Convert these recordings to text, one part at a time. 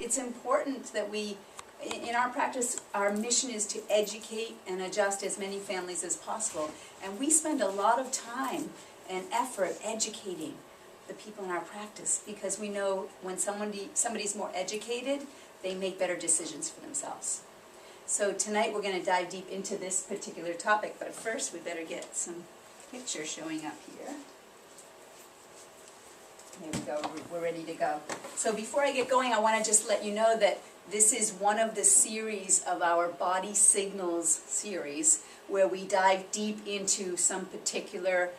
It's important that we, in our practice, our mission is to educate and adjust as many families as possible. And we spend a lot of time and effort educating the people in our practice, because we know when somebody's more educated, they make better decisions for themselves. So tonight we're going to dive deep into this particular topic, but first we better get some pictures showing up here. There we go, we're ready to go. So before I get going, I want to just let you know that this is one of the series of our Body Signals series, where we dive deep into some particular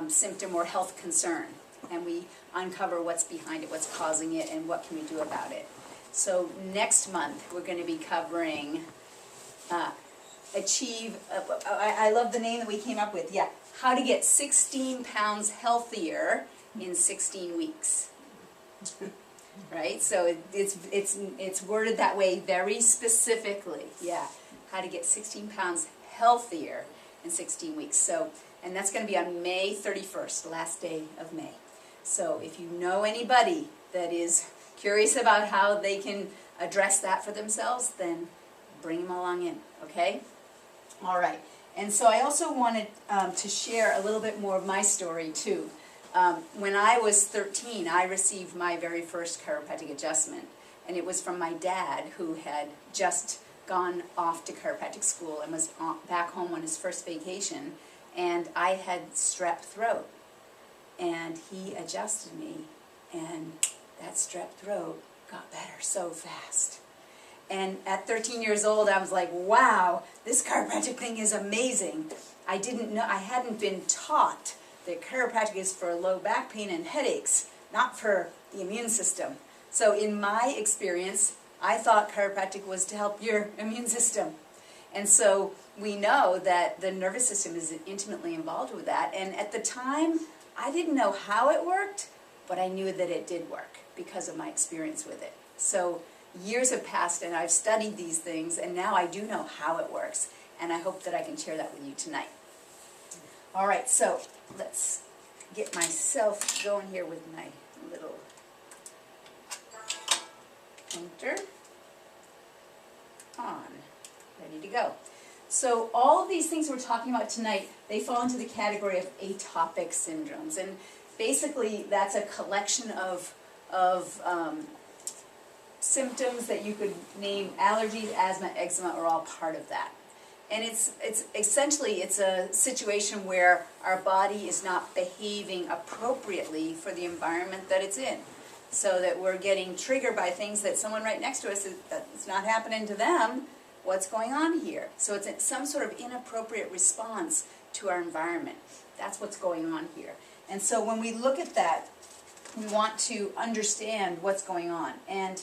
symptom or health concern, and we uncover what's behind it, what's causing it, and what can we do about it. So next month we're going to be covering I love the name that we came up with, how to get 16 pounds healthier in 16 weeks. Right? So it's worded that way very specifically. How to get 16 pounds healthier in 16 weeks. So, and that's going to be on May 31st, last day of May. So if you know anybody that is curious about how they can address that for themselves, then bring them along in, okay? All right. And so I also wanted to share a little bit more of my story too. When I was 13, I received my very first chiropractic adjustment, and it was from my dad, who had just gone off to chiropractic school and was back home on his first vacation, and I had strep throat, and he adjusted me, and that strep throat got better so fast. And at 13 years old, I was like, wow, this chiropractic thing is amazing. I didn't know, I hadn't been taught that chiropractic is for low back pain and headaches, not for the immune system. So in my experience, I thought chiropractic was to help your immune system. And so we know that the nervous system is intimately involved with that. And at the time, I didn't know how it worked, but I knew that it did work because of my experience with it. So years have passed, and I've studied these things, and now I do know how it works. And I hope that I can share that with you tonight. All right, so let's get myself going here with my little pointer on. Ready to go. So all of these things we're talking about tonight, they fall into the category of atopic syndromes. And basically that's a collection of symptoms that you could name. Allergies, asthma, eczema are all part of that. And it's essentially a situation where our body is not behaving appropriately for the environment that it's in. So that we're getting triggered by things that someone right next to us, it's not happening to them. What's going on here? So it's some sort of inappropriate response to our environment. That's what's going on here. And so when we look at that, we want to understand what's going on. And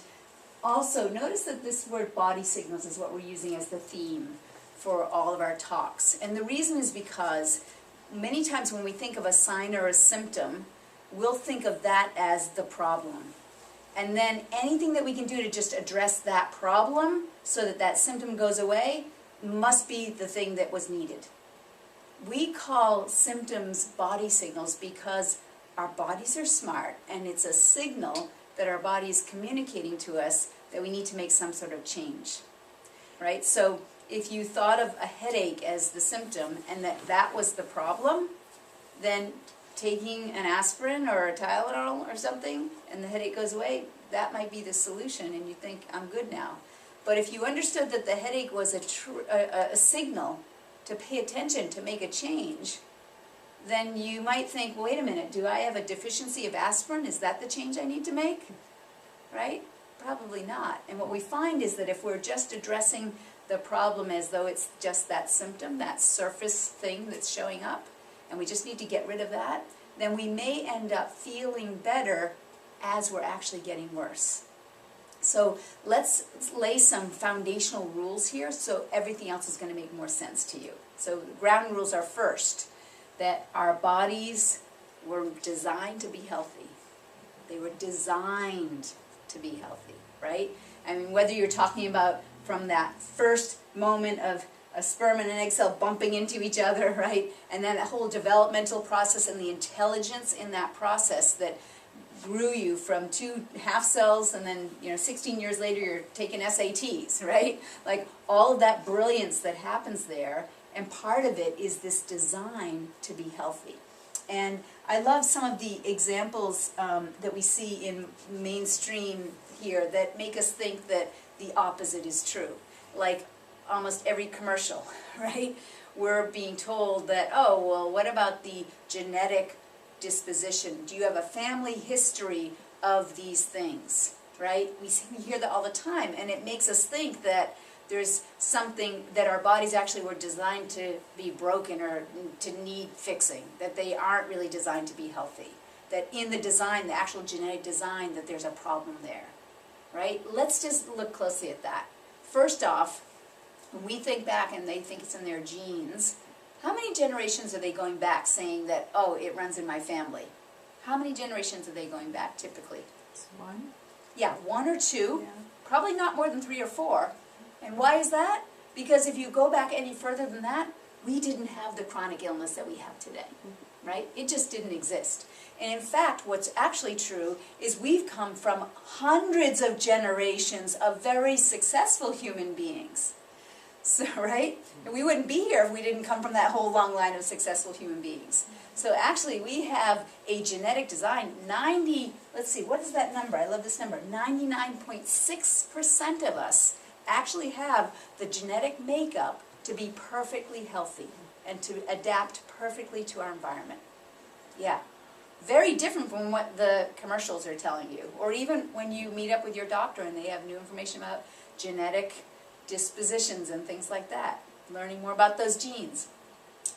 also notice that this word body signals is what we're using as the theme for all of our talks. And the reason is because many times when we think of a sign or a symptom, we'll think of that as the problem. And then anything that we can do to just address that problem so that that symptom goes away must be the thing that was needed. We call symptoms body signals because our bodies are smart, and it's a signal that our body is communicating to us that we need to make some sort of change. Right? So if you thought of a headache as the symptom and that was the problem, then taking an aspirin or a Tylenol or something and the headache goes away, that might be the solution, and you think, I'm good now. But if you understood that the headache was a signal to pay attention, to make a change, then you might think, wait a minute, do I have a deficiency of aspirin? Is that the change I need to make? Right? Probably not. And what we find is that if we're just addressing the problem as though it's just that symptom, that surface thing that's showing up, and we just need to get rid of that, then we may end up feeling better as we're actually getting worse. So let's lay some foundational rules here so everything else is going to make more sense to you. So the ground rules are first, that our bodies were designed to be healthy. They were designed to be healthy, right? I mean, whether you're talking about from that first moment of a sperm and an egg cell bumping into each other, right? And then that whole developmental process and the intelligence in that process that grew you from 2 half cells, and then 16 years later you're taking SATs, right? Like all of that brilliance that happens there, and part of it is this design to be healthy. And I love some of the examples that we see in mainstream here that make us think that the opposite is true. Like almost every commercial, right? We're being told that, oh, well, what about the genetic disposition? Do you have a family history of these things, right? We hear that all the time, and it makes us think that there's something that our bodies actually were designed to be broken or to need fixing, that they aren't really designed to be healthy, that in the design, the actual genetic design, that there's a problem there, right? Let's just look closely at that. First off, when we think back and they think it's in their genes, how many generations are they going back saying that, oh, it runs in my family? How many generations are they going back typically? It's 1. Yeah, 1 or 2, Yeah. probably not more than 3 or 4. And why is that? Because if you go back any further than that, we didn't have the chronic illness that we have today, right? It just didn't exist. And in fact, what's actually true is we've come from hundreds of generations of very successful human beings. So, right? And we wouldn't be here if we didn't come from that whole long line of successful human beings. So actually, we have a genetic design, let's see, what is that number? I love this number. 99.6% of us actually have the genetic makeup to be perfectly healthy and to adapt perfectly to our environment. Yeah. Very different from what the commercials are telling you. Or even when you meet up with your doctor and they have new information about genetic dispositions and things like that. Learning more about those genes.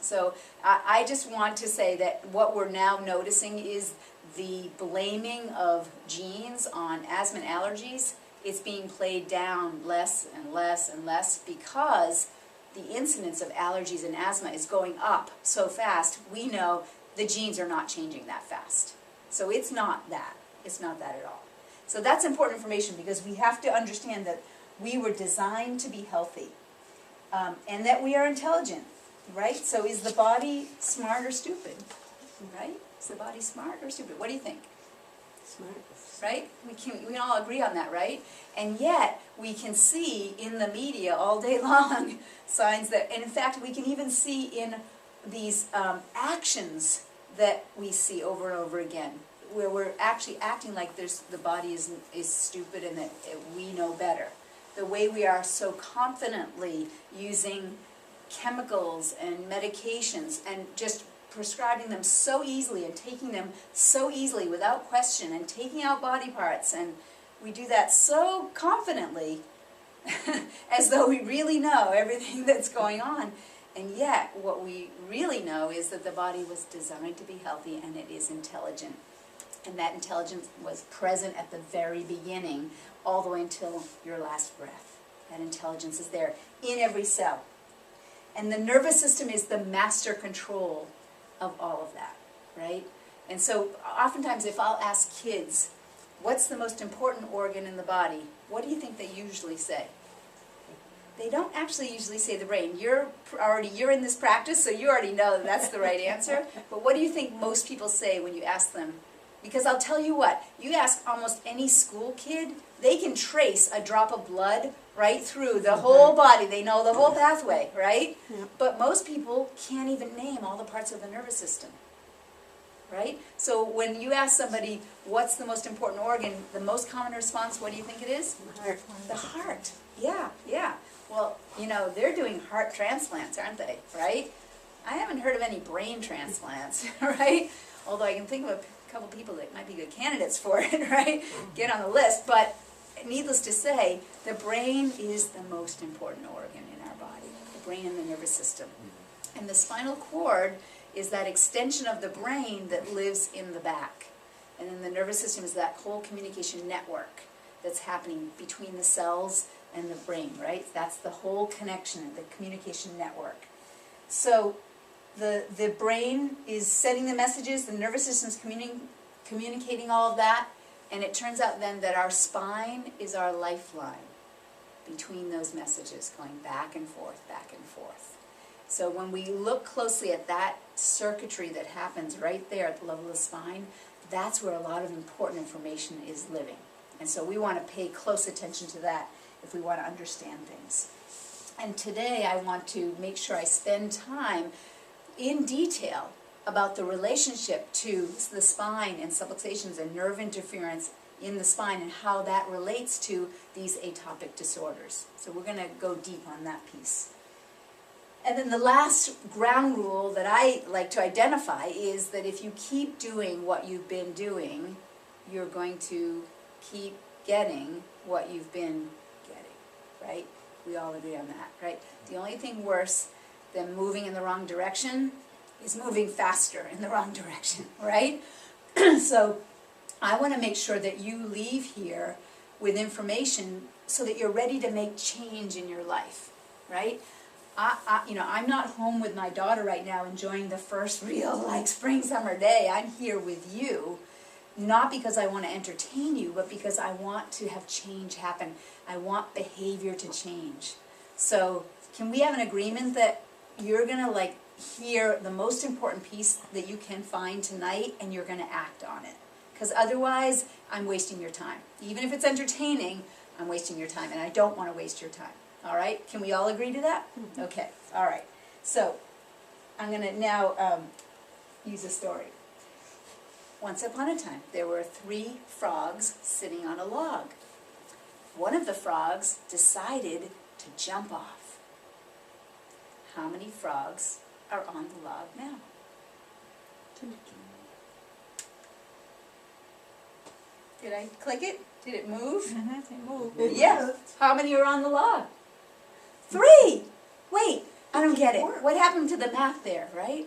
So I just want to say that what we're now noticing is the blaming of genes on asthma and allergies. It's being played down less and less and less because the incidence of allergies and asthma is going up so fast. We know the genes are not changing that fast. So it's not that. It's not that at all. So that's important information because we have to understand that we were designed to be healthy and that we are intelligent, right? So is the body smart or stupid, right? Is the body smart or stupid? What do you think? Smart. Right? We can all agree on that, right? And yet, we can see in the media all day long signs that, and in fact, we can even see in these actions that we see over and over again, where we're actually acting like the body is stupid and that we know better. The way we are so confidently using chemicals and medications and just prescribing them so easily and taking them so easily without question and taking out body parts, and we do that so confidently as though we really know everything that's going on. And yet what we really know is that the body was designed to be healthy and it is intelligent. And that intelligence was present at the very beginning all the way until your last breath. That intelligence is there in every cell. And the nervous system is the master control of all of that, right? And so oftentimes if I'll ask kids, what's the most important organ in the body? What do you think they usually say? They don't actually usually say the brain. You're in this practice, so you already know that that's the right answer. But what do you think most people say when you ask them? Because I'll tell you what, you ask almost any school kid, they can trace a drop of blood right through the whole body. They know the whole pathway, right? Yeah. But most people can't even name all the parts of the nervous system, right? So when you ask somebody, what's the most important organ, the most common response, what do you think it is? The heart. The heart. Yeah, yeah. Well, they're doing heart transplants, aren't they, right? I haven't heard of any brain transplants, right? Although I can think of a couple people that might be good candidates for it, right? Get on the list. But needless to say, the brain is the most important organ in our body, the brain and the nervous system. And the spinal cord is that extension of the brain that lives in the back. And then the nervous system is that whole communication network that's happening between the cells and the brain, right? That's the whole connection, the communication network. So the brain is sending the messages, the nervous system is communicating all of that, and it turns out then that our spine is our lifeline between those messages going back and forth, back and forth. So when we look closely at that circuitry that happens right there at the level of the spine, that's where a lot of important information is living. And so we want to pay close attention to that if we want to understand things. And today I want to make sure I spend time in detail about the relationship to the spine and subluxations and nerve interference in the spine and how that relates to these atopic disorders. So we're going to go deep on that piece. And then the last ground rule that I like to identify is that if you keep doing what you've been doing, you're going to keep getting what you've been getting, right? We all agree on that, right? The only thing worse than moving in the wrong direction is moving faster in the wrong direction, right? So I want to make sure that you leave here with information so that you're ready to make change in your life, right? I'm not home with my daughter right now enjoying the first real spring, summer day. I'm here with you, not because I want to entertain you, but because I want to have change happen. I want behavior to change. So can we have an agreement that you're going to hear the most important piece that you can find tonight and you're going to act on it? Because otherwise, I'm wasting your time. Even if it's entertaining, I'm wasting your time, and I don't want to waste your time. All right? Can we all agree to that? Mm-hmm. Okay. All right. So I'm going to now use a story. Once upon a time, there were 3 frogs sitting on a log. One of the frogs decided to jump off. How many frogs are on the log now? 2. Did I click it? Did it move? It moved. Yeah. How many are on the log? 3! Wait, I don't get it. What happened to the math there, right?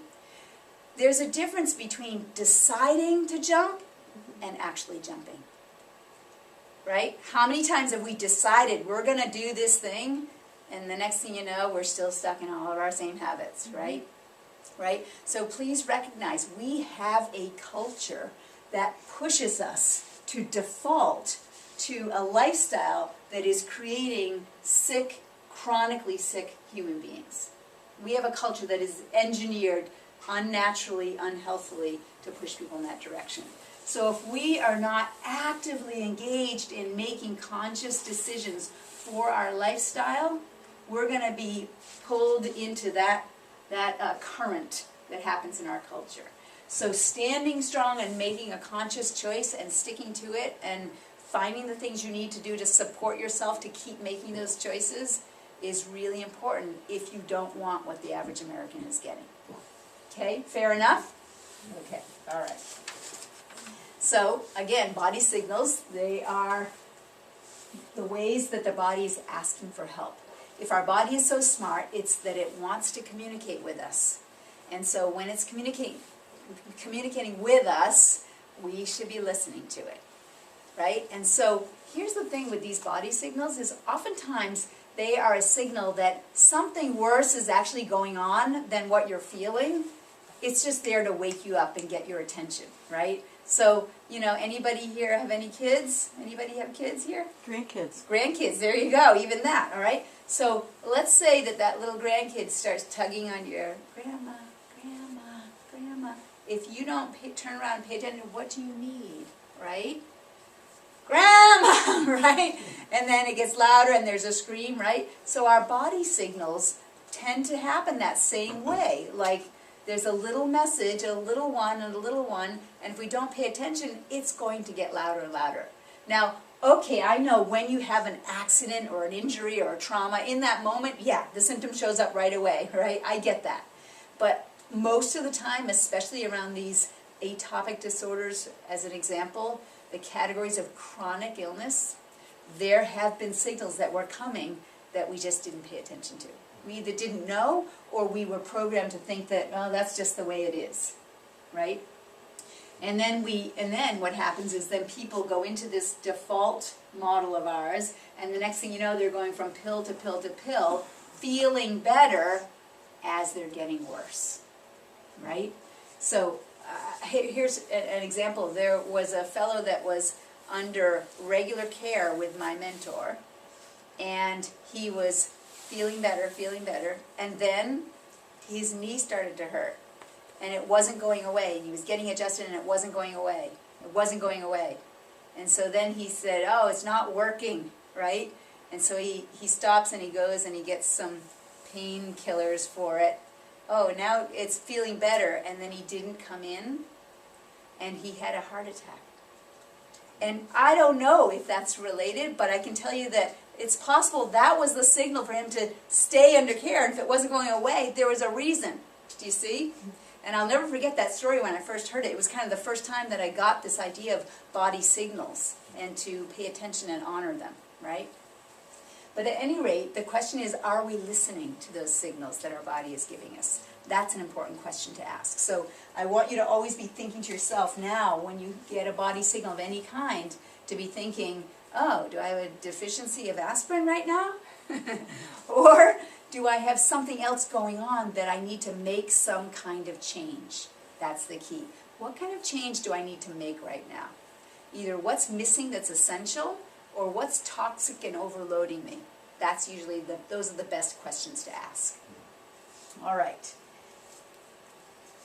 There's a difference between deciding to jump and actually jumping. Right? How many times have we decided we're going to do this thing, and the next thing you know, we're still stuck in all of our same habits, right? Right? So please recognize we have a culture that pushes us to default to a lifestyle that is creating sick, chronically sick human beings. We have a culture that is engineered unnaturally, unhealthily to push people in that direction. So if we are not actively engaged in making conscious decisions for our lifestyle, we're going to be pulled into that current that happens in our culture. So standing strong and making a conscious choice and sticking to it and finding the things you need to do to support yourself to keep making those choices is really important if you don't want what the average American is getting. Okay, fair enough? Okay, all right. So, again, body signals, they are the ways that the body is asking for help. If our body is so smart, it's that it wants to communicate with us. And so when it's communicating with us, we should be listening to it, right? And so here's the thing with these body signals is oftentimes they are a signal that something worse is actually going on than what you're feeling. It's just there to wake you up and get your attention, right? So, anybody here have any kids? Anybody have kids here? Grandkids. Grandkids, there you go, even that, all right? So let's say that little grandkid starts tugging on your grandma. If you don't turn around and pay attention, what do you need, right? Grandma, right? And then it gets louder and there's a scream, right? So our body signals tend to happen that same way. Like there's a little message, a little one, and a little one, and if we don't pay attention, it's going to get louder and louder. Now, okay, I know when you have an accident or an injury or a trauma, in that moment, yeah, the symptom shows up right away, right? I get that. But most of the time, especially around these atopic disorders, as an example, the categories of chronic illness, there have been signals that were coming that we just didn't pay attention to. We either didn't know or we were programmed to think that, oh, that's just the way it is, right? And then what happens is then people go into this default model of ours, and the next thing you know, they're going from pill to pill to pill, feeling better as they're getting worse, right? So here's an example. There was a fellow that was under regular care with my mentor, and he was feeling better, and then his knee started to hurt, and it wasn't going away. He was getting adjusted, and it wasn't going away. It wasn't going away. And so then he said, oh, it's not working, right? And so he stops and he goes and he gets some painkillers for it. Oh, now it's feeling better. And then he didn't come in, and he had a heart attack. And I don't know if that's related, but I can tell you that it's possible that was the signal for him to stay under care. And if it wasn't going away, there was a reason. Do you see? And I'll never forget that story when I first heard it. It was kind of the first time that I got this idea of body signals and to pay attention and honor them, right? But at any rate, the question is, are we listening to those signals that our body is giving us? That's an important question to ask. So I want you to always be thinking to yourself now, when you get a body signal of any kind, to be thinking, oh, do I have a deficiency of aspirin right now? Or do I have something else going on that I need to make some kind of change? That's the key. What kind of change do I need to make right now? Either what's missing that's essential, or what's toxic and overloading me? That's usually those are the best questions to ask. All right.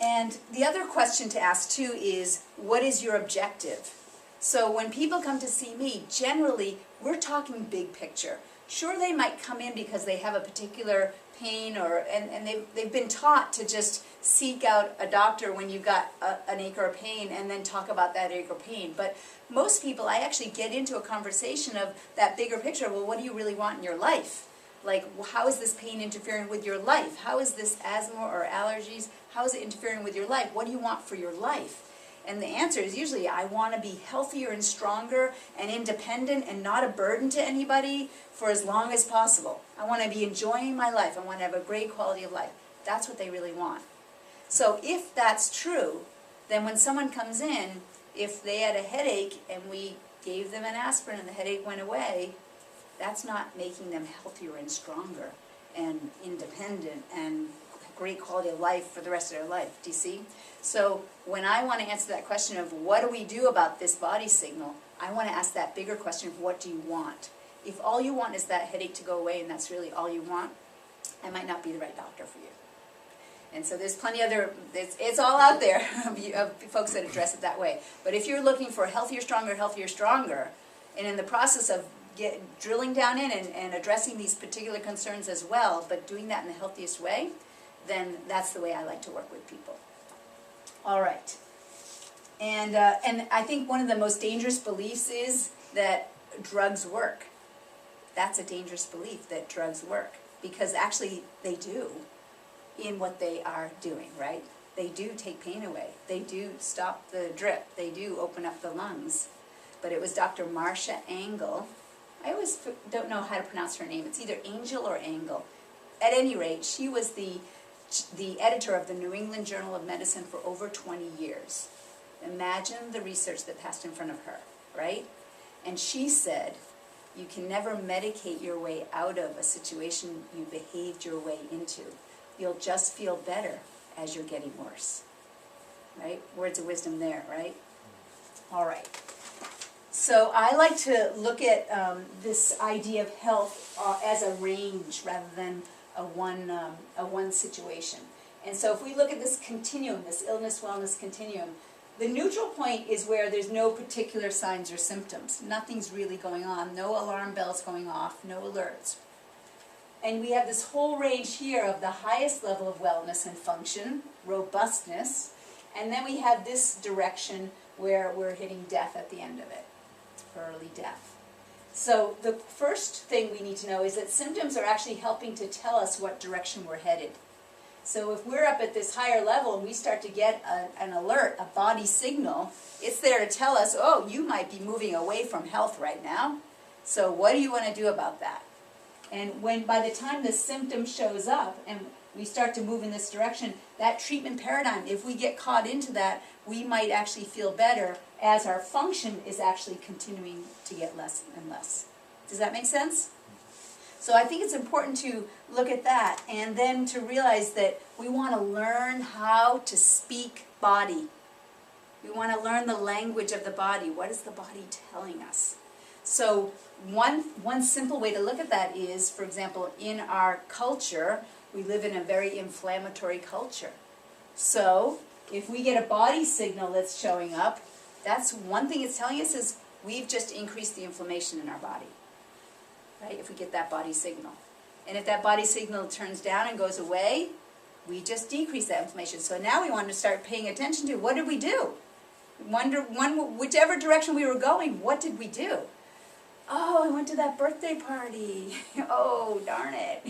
And the other question to ask too is, what is your objective? So when people come to see me, generally we're talking big picture. Sure, they might come in because they have a particular pain, and they've been taught to just seek out a doctor when you've got an ache or pain and then talk about that ache or pain. But most people, I actually get into a conversation of that bigger picture. Well, what do you really want in your life? Like, how is this pain interfering with your life? How is this asthma or allergies? How is it interfering with your life? What do you want for your life? And the answer is usually, I want to be healthier and stronger and independent and not a burden to anybody for as long as possible. I want to be enjoying my life. I want to have a great quality of life. That's what they really want. So if that's true, then when someone comes in, if they had a headache and we gave them an aspirin and the headache went away, that's not making them healthier and stronger and independent and great quality of life for the rest of their life. Do you see? So when I want to answer that question of what do we do about this body signal, I want to ask that bigger question of what do you want? If all you want is that headache to go away and that's really all you want, I might not be the right doctor for you. And so there's plenty other, it's all out there of folks that address it that way. But if you're looking for healthier, stronger, and in the process of drilling down in and addressing these particular concerns as well, but doing that in the healthiest way, then that's the way I like to work with people. All right. And I think one of the most dangerous beliefs is that drugs work. That's a dangerous belief, that drugs work. Because actually they do in what they are doing, right? They do take pain away. They do stop the drip. They do open up the lungs. But it was Dr. Marcia Angel. I always don't know how to pronounce her name. It's either Angel or Angle. At any rate, she was the editor of the New England Journal of Medicine for over 20 years. Imagine the research that passed in front of her, right? And she said, you can never medicate your way out of a situation you behaved your way into. You'll just feel better as you're getting worse, right? Words of wisdom there, right? All right. So I like to look at this idea of health as a range rather than a one situation. And so if we look at this continuum, this illness-wellness continuum, the neutral point is where there's no particular signs or symptoms. Nothing's really going on. No alarm bells going off. No alerts. And we have this whole range here of the highest level of wellness and function, robustness, and then we have this direction where we're hitting death at the end of it, early death. So the first thing we need to know is that symptoms are actually helping to tell us what direction we're headed. So if we're up at this higher level and we start to get an alert, a body signal, it's there to tell us, oh, you might be moving away from health right now. So what do you want to do about that? And when by the time the symptom shows up and we start to move in this direction, that treatment paradigm, if we get caught into that, we might actually feel better as our function is actually continuing to get less and less. Does that make sense? So I think it's important to look at that and then to realize that we want to learn how to speak body. We want to learn the language of the body. What is the body telling us? So one simple way to look at that is, for example, in our culture, we live in a very inflammatory culture. So if we get a body signal that's showing up, That's one thing it's telling us is we've just increased the inflammation in our body, right? If we get that body signal. And if that body signal turns down and goes away, we just decrease that inflammation. So now we want to start paying attention to what did we do? Whichever direction we were going, what did we do? Oh, I went to that birthday party. Oh, darn it.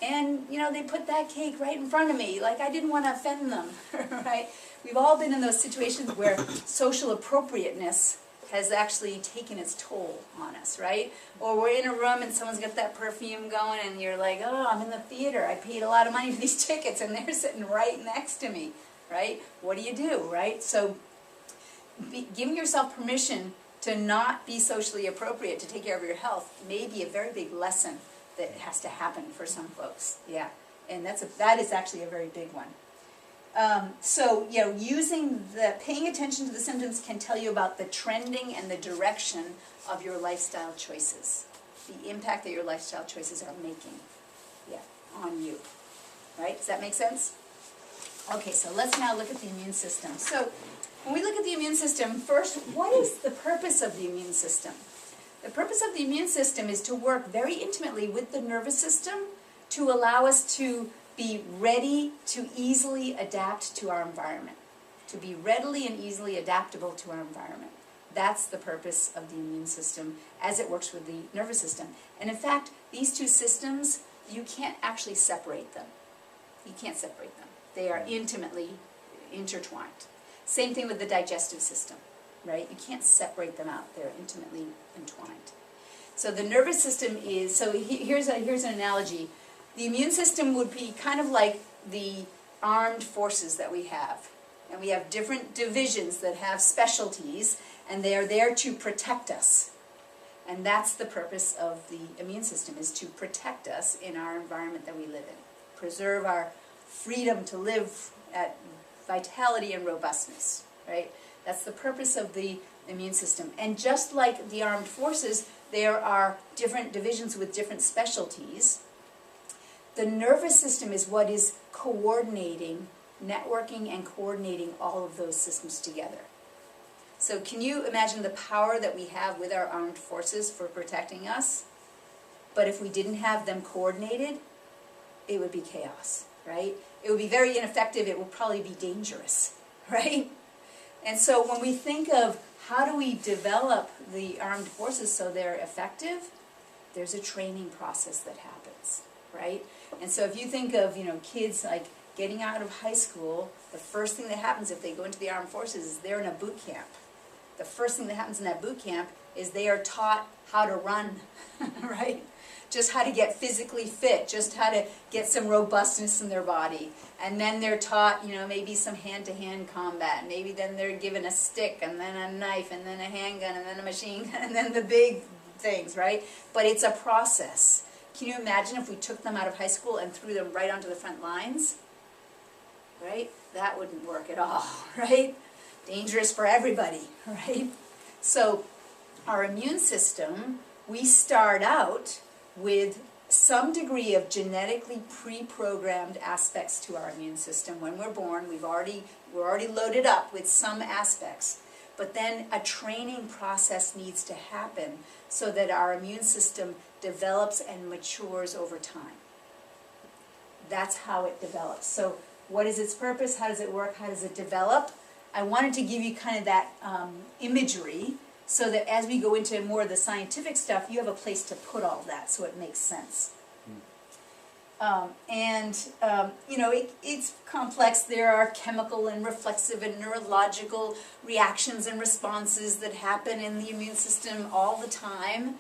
And, you know, they put that cake right in front of me, like I didn't want to offend them, right? We've all been in those situations where social appropriateness has actually taken its toll on us, right? Or we're in a room and someone's got that perfume going and you're like, oh, I'm in the theater. I paid a lot of money for these tickets and they're sitting right next to me, right? What do, right? So giving yourself permission to not be socially appropriate to take care of your health may be a very big lesson that has to happen for some folks, yeah. And that is actually a very big one. So, you know, paying attention to the symptoms can tell you about the trending and the direction of your lifestyle choices, the impact that your lifestyle choices are making, yeah, on you, right? Does that make sense? Okay, so let's now look at the immune system. So, when we look at the immune system, first, what is the purpose of the immune system? The purpose of the immune system is to work very intimately with the nervous system to allow us to be ready to easily adapt to our environment, to be readily and easily adaptable to our environment. That's the purpose of the immune system as it works with the nervous system. And in fact, these two systems, you can't actually separate them. You can't separate them. They are intimately intertwined. Same thing with the digestive system, right? You can't separate them out. They're intimately entwined. So the nervous system is, so here's an analogy. The immune system would be kind of like the armed forces that we have. And we have different divisions that have specialties, and they are there to protect us. And that's the purpose of the immune system, is to protect us in our environment that we live in. Preserve our freedom to live at vitality and robustness, right? That's the purpose of the immune system. And just like the armed forces, there are different divisions with different specialties. The nervous system is what is coordinating, networking and coordinating all of those systems together. So can you imagine the power that we have with our armed forces for protecting us? But if we didn't have them coordinated, it would be chaos, right? It would be very ineffective. It would probably be dangerous, right? And so when we think of how do we develop the armed forces so they're effective, there's a training process that happens, right? And so if you think of, you know, kids like getting out of high school, the first thing that happens if they go into the armed forces is they're in a boot camp. The first thing that happens in that boot camp is they are taught how to run, right? Just how to get physically fit, just how to get some robustness in their body. And then they're taught, you know, maybe some hand-to-hand combat. Maybe then they're given a stick, and then a knife, and then a handgun, and then a machine gun, and then the big things, right? But it's a process. Can you imagine if we took them out of high school and threw them right onto the front lines? Right? That wouldn't work at all, right? Dangerous for everybody, right? So our immune system, we start out with some degree of genetically pre-programmed aspects to our immune system. When we're born, we're already loaded up with some aspects. But then a training process needs to happen so that our immune system develops and matures over time. That's how it develops. So what is its purpose? How does it work? How does it develop? I wanted to give you kind of that imagery so that as we go into more of the scientific stuff, you have a place to put all that so it makes sense. You know, it's complex. There are chemical and reflexive and neurological reactions and responses that happen in the immune system all the time.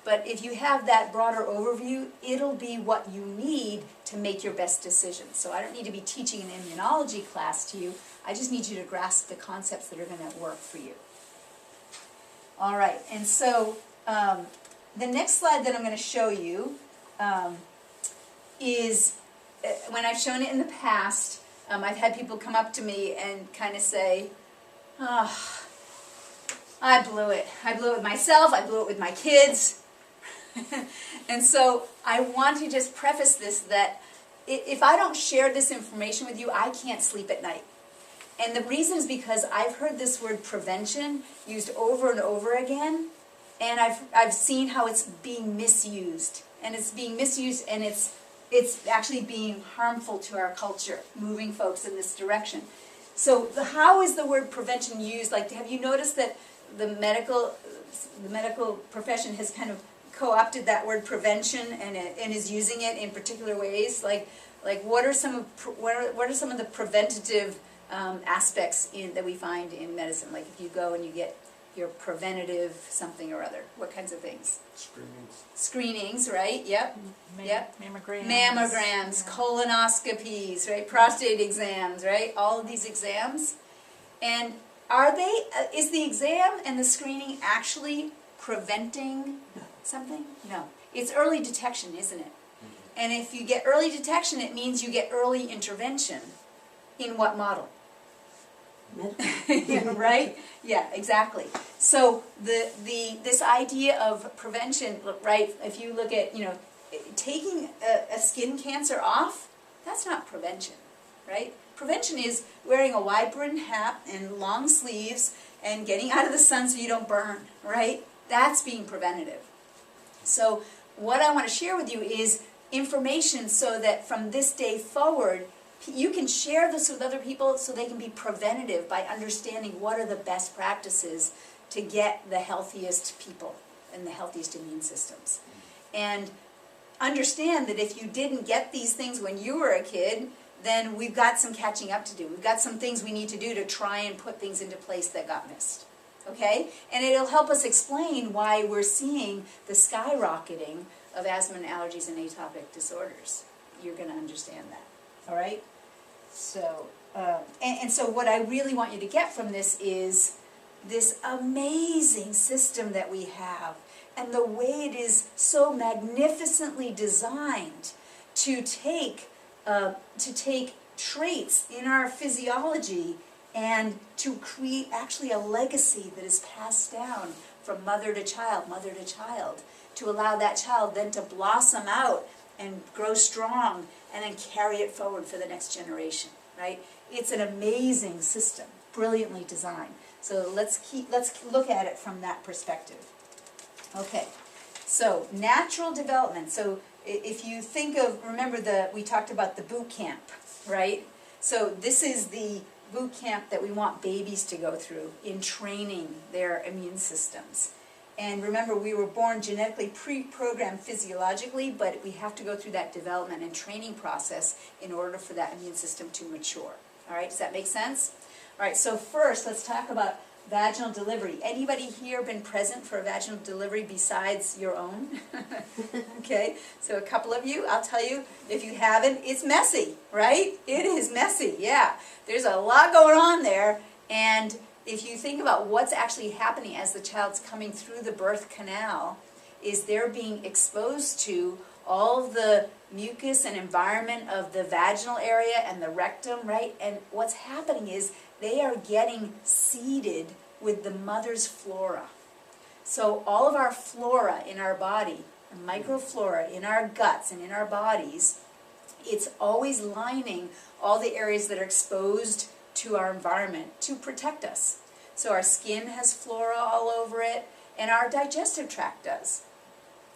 But if you have that broader overview, it'll be what you need to make your best decisions. So I don't need to be teaching an immunology class to you. I just need you to grasp the concepts that are going to work for you. All right, and so the next slide that I'm going to show you is, when I've shown it in the past, I've had people come up to me and kind of say, oh, I blew it. I blew it with myself, I blew it with my kids. And so I want to just preface this that if I don't share this information with you, I can't sleep at night. And the reason is because I've heard this word prevention used over and over again, and I've seen how it's being misused. And it's being misused, and it's actually being harmful to our culture, moving folks in this direction. So how is the word prevention used? Like, have you noticed that the medical profession has kind of co-opted that word prevention and is using it in particular ways? Like what are some of the preventative aspects that we find in medicine? Like if you go and you get your preventative something or other, what kinds of things? Screenings, right? Yep. Yep. Mammograms. Mammograms, colonoscopies, right? Prostate exams, right? All of these exams. And is the exam and the screening actually preventing something? No. It's early detection, isn't it? And if you get early detection, it means you get early intervention. In what model? Right? Yeah, exactly. So this idea of prevention, right? If you look at, taking a skin cancer off, that's not prevention, right? Prevention is wearing a wide-brimmed hat and long sleeves and getting out of the sun so you don't burn, right? That's being preventative. So what I want to share with you is information so that from this day forward, you can share this with other people so they can be preventative by understanding what are the best practices to get the healthiest people and the healthiest immune systems. And understand that if you didn't get these things when you were a kid, then we've got some catching up to do. We've got some things we need to do to try and put things into place that got missed. Okay? And it'll help us explain why we're seeing the skyrocketing of asthma and allergies and atopic disorders. You're going to understand that. All right? So, and so what I really want you to get from this is this amazing system that we have and the way it is so magnificently designed to take traits in our physiology and to create actually a legacy that is passed down from mother to child, to allow that child then to blossom out and grow strong and then carry it forward for the next generation, right? It's an amazing system, brilliantly designed. So let's look at it from that perspective. Okay, so natural development. So if you think of, remember we talked about the boot camp, right? So this is the boot camp that we want babies to go through in training their immune systems. And remember, we were born genetically pre-programmed physiologically, but we have to go through that development and training process in order for that immune system to mature. All right, does that make sense? All right, so first, let's talk about vaginal delivery. Anybody here been present for a vaginal delivery besides your own? Okay, so a couple of you. I'll tell you, if you haven't, it's messy, right? It is messy, yeah. There's a lot going on there, and if you think about what's actually happening as the child's coming through the birth canal, is they're being exposed to all the mucus and environment of the vaginal area and the rectum, right? And what's happening is they are getting seeded with the mother's flora. So all of our flora in our body, microflora in our guts and in our bodies, it's always lining all the areas that are exposed to our environment to protect us. So our skin has flora all over it, and our digestive tract does.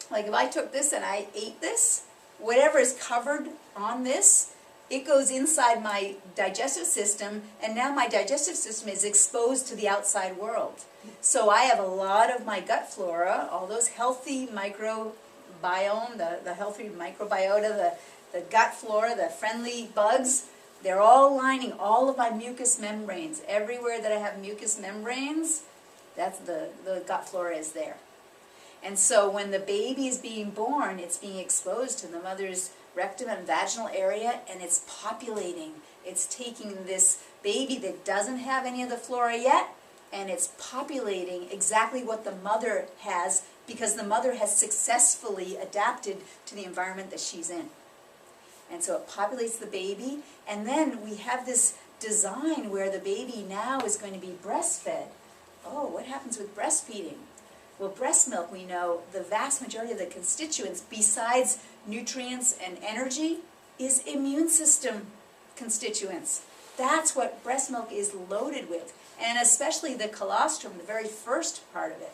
Like if I took this and I ate this, whatever is covered on this, it goes inside my digestive system, and now my digestive system is exposed to the outside world. So I have a lot of my gut flora, all those healthy microbiome, the healthy microbiota, the gut flora, the friendly bugs, they're all lining all of my mucous membranes. Everywhere that I have mucous membranes, that's the gut flora is there. And so when the baby is being born, it's being exposed to the mother's rectum and vaginal area, and it's populating. It's taking this baby that doesn't have any of the flora yet, and it's populating exactly what the mother has, because the mother has successfully adapted to the environment that she's in. And so it populates the baby, and then we have this design where the baby now is going to be breastfed. Oh, what happens with breastfeeding? Well, breast milk, we know, the vast majority of the constituents, besides nutrients and energy, is immune system constituents. That's what breast milk is loaded with, and especially the colostrum, the very first part of it.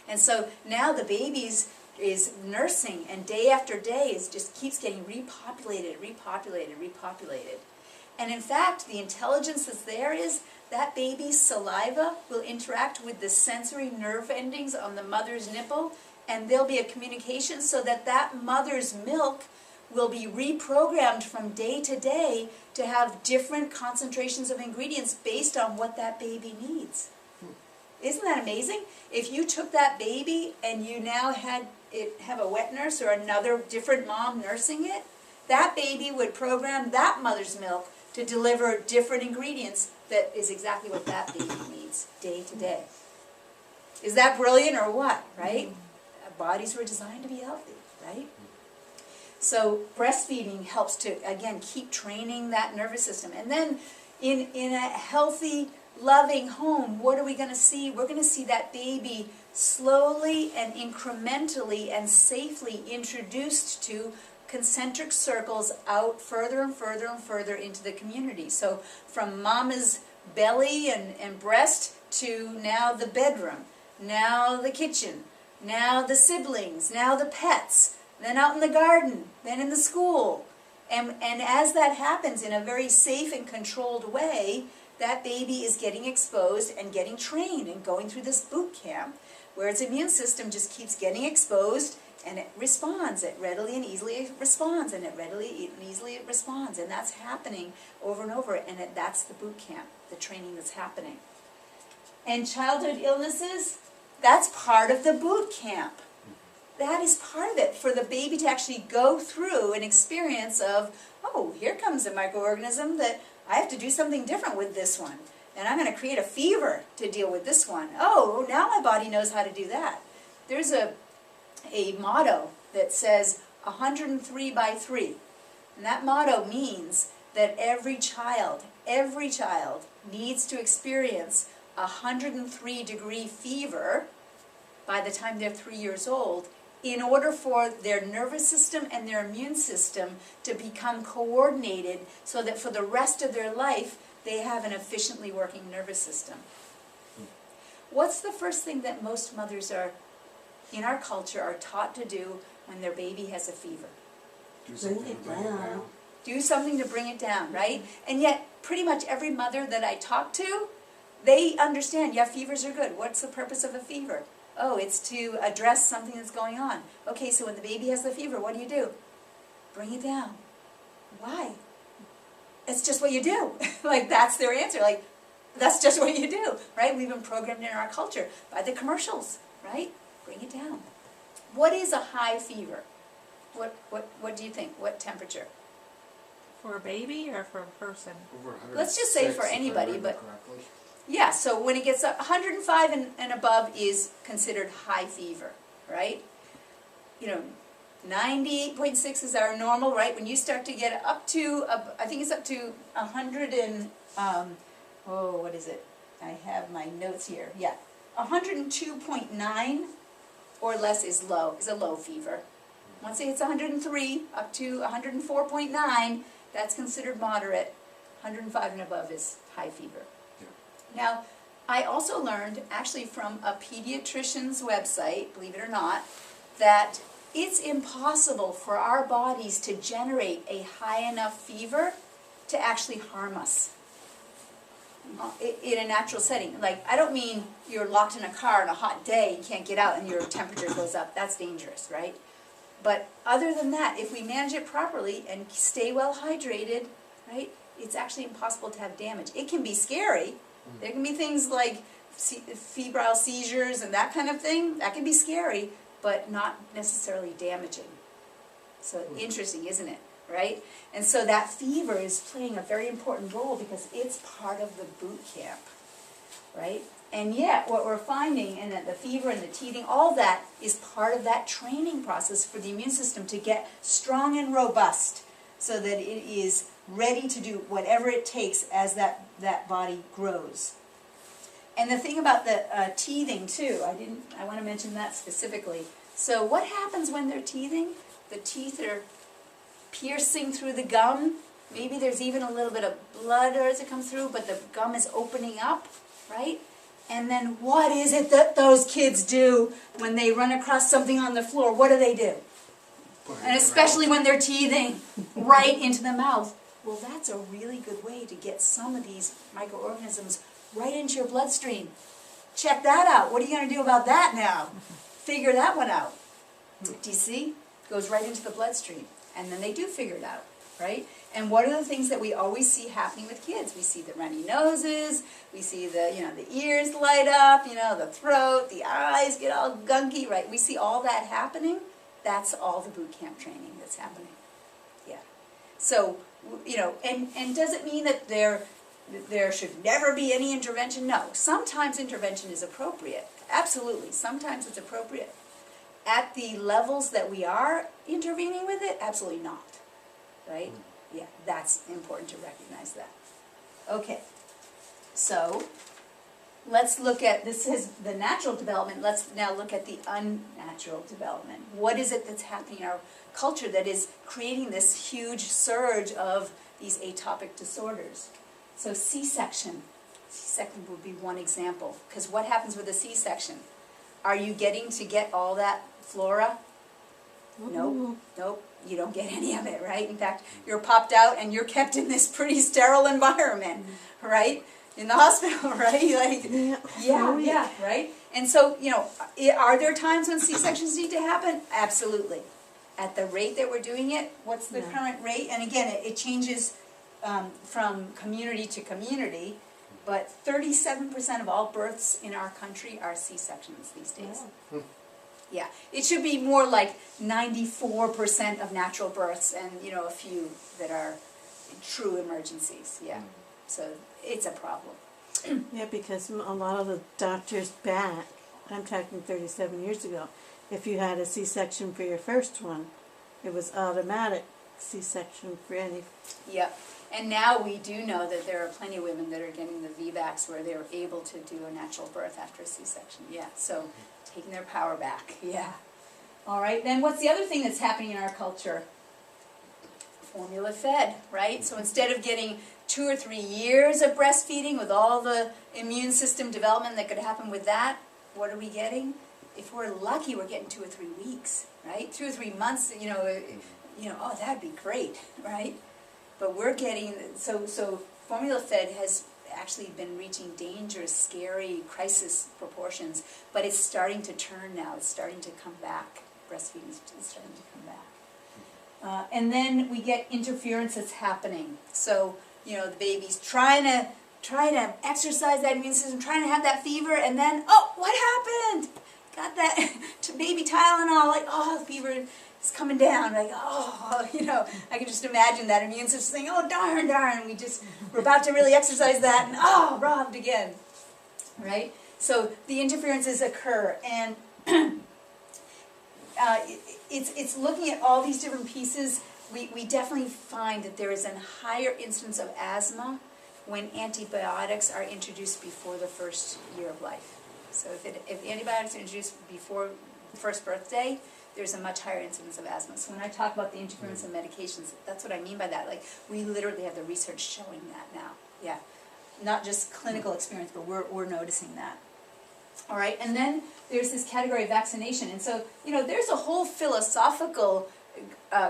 And so now the baby's is nursing, and day after day is just keeps getting repopulated. And in fact, the intelligence that's there is that baby's saliva will interact with the sensory nerve endings on the mother's nipple, and there'll be a communication so that that mother's milk will be reprogrammed from day to day to have different concentrations of ingredients based on what that baby needs. Isn't that amazing? If you took that baby and you now had it have a wet nurse or another different mom nursing it, that baby would program that mother's milk to deliver different ingredients that is exactly what that baby needs day to day. Is that brilliant or what, right? Bodies were designed to be healthy, right? So breastfeeding helps to, again, keep training that nervous system. And then in a healthy, loving home, what are we going to see? We're going to see that baby slowly and incrementally and safely introduced to concentric circles out further and further and further into the community. So from mama's belly and breast to now the bedroom, now the kitchen, now the siblings, now the pets, then out in the garden, then in the school. And as that happens in a very safe and controlled way, that baby is getting exposed and getting trained and going through this boot camp where its immune system just keeps getting exposed and it responds. It readily and easily responds, and it readily and easily responds. And that's happening over and over, and that's the boot camp, the training that's happening. And childhood illnesses, that's part of the boot camp. That is part of it, for the baby to actually go through an experience of, oh, here comes a microorganism that I have to do something different with this one. And I'm going to create a fever to deal with this one. Oh, now my body knows how to do that. There's a motto that says 103 by 3. And that motto means that every child needs to experience a 103-degree fever by the time they're 3 years old in order for their nervous system and their immune system to become coordinated so that for the rest of their life they have an efficiently working nervous system. What's the first thing that most mothers in our culture are taught to do when their baby has a fever? Do something to bring it down. Do something to bring it down, right? And yet pretty much every mother that I talk to, they understand, yeah, fevers are good. What's the purpose of a fever? Oh, it's to address something that's going on. Okay, so when the baby has the fever, what do? Bring it down. Why? It's just what you do. Like, that's their answer. Like, that's just what you do, right? We've been programmed in our culture by the commercials, right? Bring it down. What is a high fever? What do you think? What temperature? For a baby or for a person? Over 106, Let's just say for if I anybody, remember but correctly. yeah, so when it gets up 105 and above is considered high fever, right? 98.6 is our normal, right? When you start to get up to, I think it's up to 100 and, what is it? I have my notes here. Yeah, 102.9 or less is a low fever. Once it hits 103 up to 104.9, that's considered moderate. 105 and above is high fever. Yeah. Now, I also learned, actually from a pediatrician's website, believe it or not, that it's impossible for our bodies to generate a high enough fever to actually harm us in a natural setting. Like, I don't mean you're locked in a car on a hot day, you can't get out and your temperature goes up. That's dangerous, right? But other than that, if we manage it properly and stay well hydrated, right, it's actually impossible to have damage. It can be scary. There can be things like febrile seizures and that kind of thing. That can be scary, but not necessarily damaging. So interesting, isn't it? Right? And so that fever is playing a very important role because it's part of the boot camp. Right? And yet, what we're finding, and that the fever and the teething, all that is part of that training process for the immune system to get strong and robust so that it is ready to do whatever it takes as that body grows. And the thing about the teething too, I want to mention that specifically. So what happens when they're teething? The teeth are piercing through the gum, Maybe there's even a little bit of blood as it comes through, but the gum is opening up, right? And then what is it that those kids do when they run across something on the floor? What do? And especially when they're teething right into the mouth. Well, that's a really good way to get some of these microorganisms right into your bloodstream. Check that out. What are you going to do about that now? Figure that one out. Do you see? Goes right into the bloodstream. And then they do figure it out, right? And what are the things that we always see happening with kids? We see the runny noses, we see the, the ears light up, the throat, the eyes get all gunky, right? We see all that happening. That's all the boot camp training that's happening. Yeah. So, and does it mean that there should never be any intervention? No. Sometimes intervention is appropriate. Absolutely. Sometimes it's appropriate. At the levels that we are intervening with it, absolutely not. Right? Yeah, that's important to recognize that. Okay. So, let's look at, this is the natural development, let's now look at the unnatural development. What is it that's happening in our culture that is creating this huge surge of these atopic disorders? So C-section. C-section would be one example. Because what happens with a C-section? Are you getting to get all that flora? Nope. Nope. You don't get any of it, right? In fact, you're popped out and you're kept in this pretty sterile environment, right? In the hospital, right? Yeah, right? And so, are there times when C-sections need to happen? Absolutely. At the rate that we're doing it, what's the current rate? And again, it changes from community to community, but 37% of all births in our country are C-sections these days. Yeah, it should be more like 94% of natural births and, a few that are true emergencies, yeah. So it's a problem. Yeah, because a lot of the doctors back, I'm talking 37 years ago, if you had a C-section for your first one, it was automatic C-section for any. Yep. And now we do know that there are plenty of women that are getting the VBACs where they're able to do a natural birth after a C-section. Yeah, so taking their power back. Yeah. All right, then what's the other thing that's happening in our culture? Formula fed, right? So instead of getting 2 or 3 years of breastfeeding with all the immune system development that could happen with that, what are we getting? If we're lucky, we're getting 2 or 3 weeks, right? 2 or 3 months, oh, that'd be great, right? But we're getting, so formula fed has actually been reaching dangerous, scary crisis proportions, but it's starting to turn now. It's starting to come back. Breastfeeding is starting to come back. And then we get interference that's happening. So, the baby's trying to exercise that immune system, trying to have that fever, and then, oh, what happened? Got that baby Tylenol, like, oh, the fever is coming down. Like, oh, I can just imagine that immune system saying, oh, darn, we're about to really exercise that, and oh, robbed again, right? So the interferences occur, and it's looking at all these different pieces. We definitely find that there is a higher incidence of asthma when antibiotics are introduced before the first year of life. So if antibiotics are introduced before the first birthday, there's a much higher incidence of asthma. So when I talk about the interference of medications, that's what I mean by that. Like, we literally have the research showing that now. Yeah. Not just clinical experience, but we're noticing that. All right, and then there's this category of vaccination. And so, there's a whole philosophical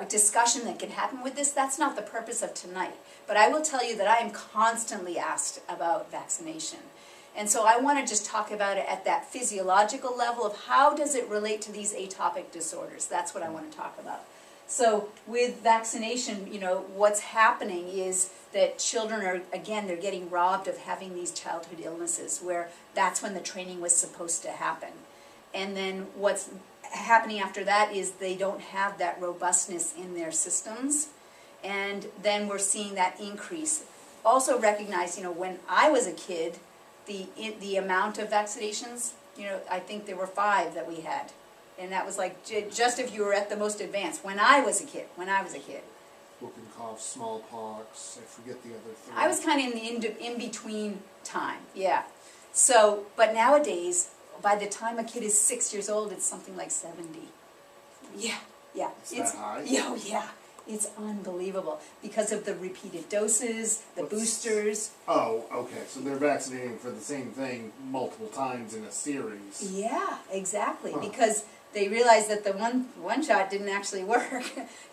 discussion that can happen with this. That's not the purpose of tonight. But I will tell you that I am constantly asked about vaccination. And so I want to just talk about it at that physiological level of how does it relate to these atopic disorders. That's what I want to talk about. So with vaccination, what's happening is that children are, again, they're getting robbed of having these childhood illnesses where that's when the training was supposed to happen. And then what's happening after that is they don't have that robustness in their systems. And then we're seeing that increase. Also recognize, when I was a kid, the amount of vaccinations, I think there were 5 that we had. And that was like just if you were at the most advanced. When I was a kid. Whooping cough, smallpox, I forget the other thing. I was kind of in the in-between time, yeah. So, but nowadays, by the time a kid is 6 years old, it's something like 70. Yeah. Is that high? Yeah, It's unbelievable because of the repeated doses, the What's- boosters. Oh, okay, so they're vaccinating for the same thing multiple times in a series. Yeah, exactly, Huh. because they realized that the one shot didn't actually work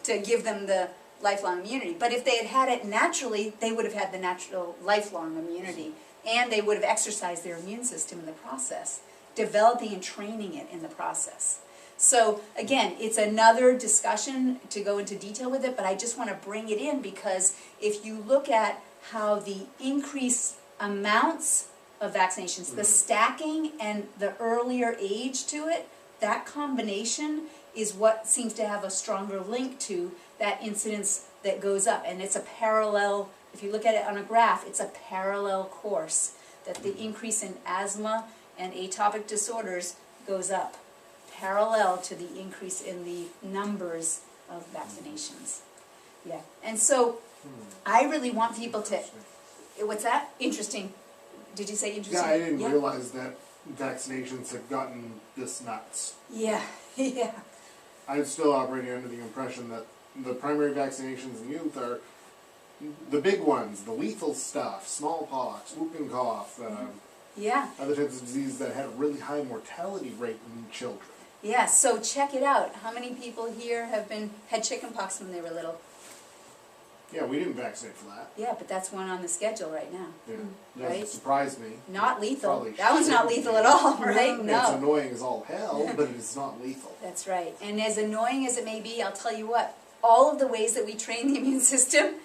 to give them the lifelong immunity. But if they had had it naturally, they would have had the natural lifelong immunity, and they would have exercised their immune system in the process, developing and training it in the process. So again, it's another discussion to go into detail with it, but I just want to bring it in because if you look at how the increased amounts of vaccinations, the stacking and the earlier age to it, that combination is what seems to have a stronger link to that incidence that goes up. And it's a parallel, if you look at it on a graph, it's a parallel course, that the increase in asthma and atopic disorders goes up, parallel to the increase in the numbers of vaccinations. Yeah, and so I really want people to, what's that? Interesting. Did you say interesting? Yeah, I didn't realize that vaccinations have gotten this nuts. Yeah, yeah. I'm still operating under the impression that the primary vaccinations in youth are the big ones, the lethal stuff, smallpox, whooping cough, Yeah, other types of diseases that had a really high mortality rate in children. yeah, so check it out. How many people here had chickenpox when they were little? Yeah, we didn't vaccinate for that. Yeah, but that's one on the schedule right now. Yeah, Right. doesn't surprise me. Not lethal. Probably That one's not shouldn't lethal be. at all, right? It's No. annoying as all hell, but it's not lethal. That's right. And as annoying as it may be, I'll tell you what, all of the ways that we train the immune system,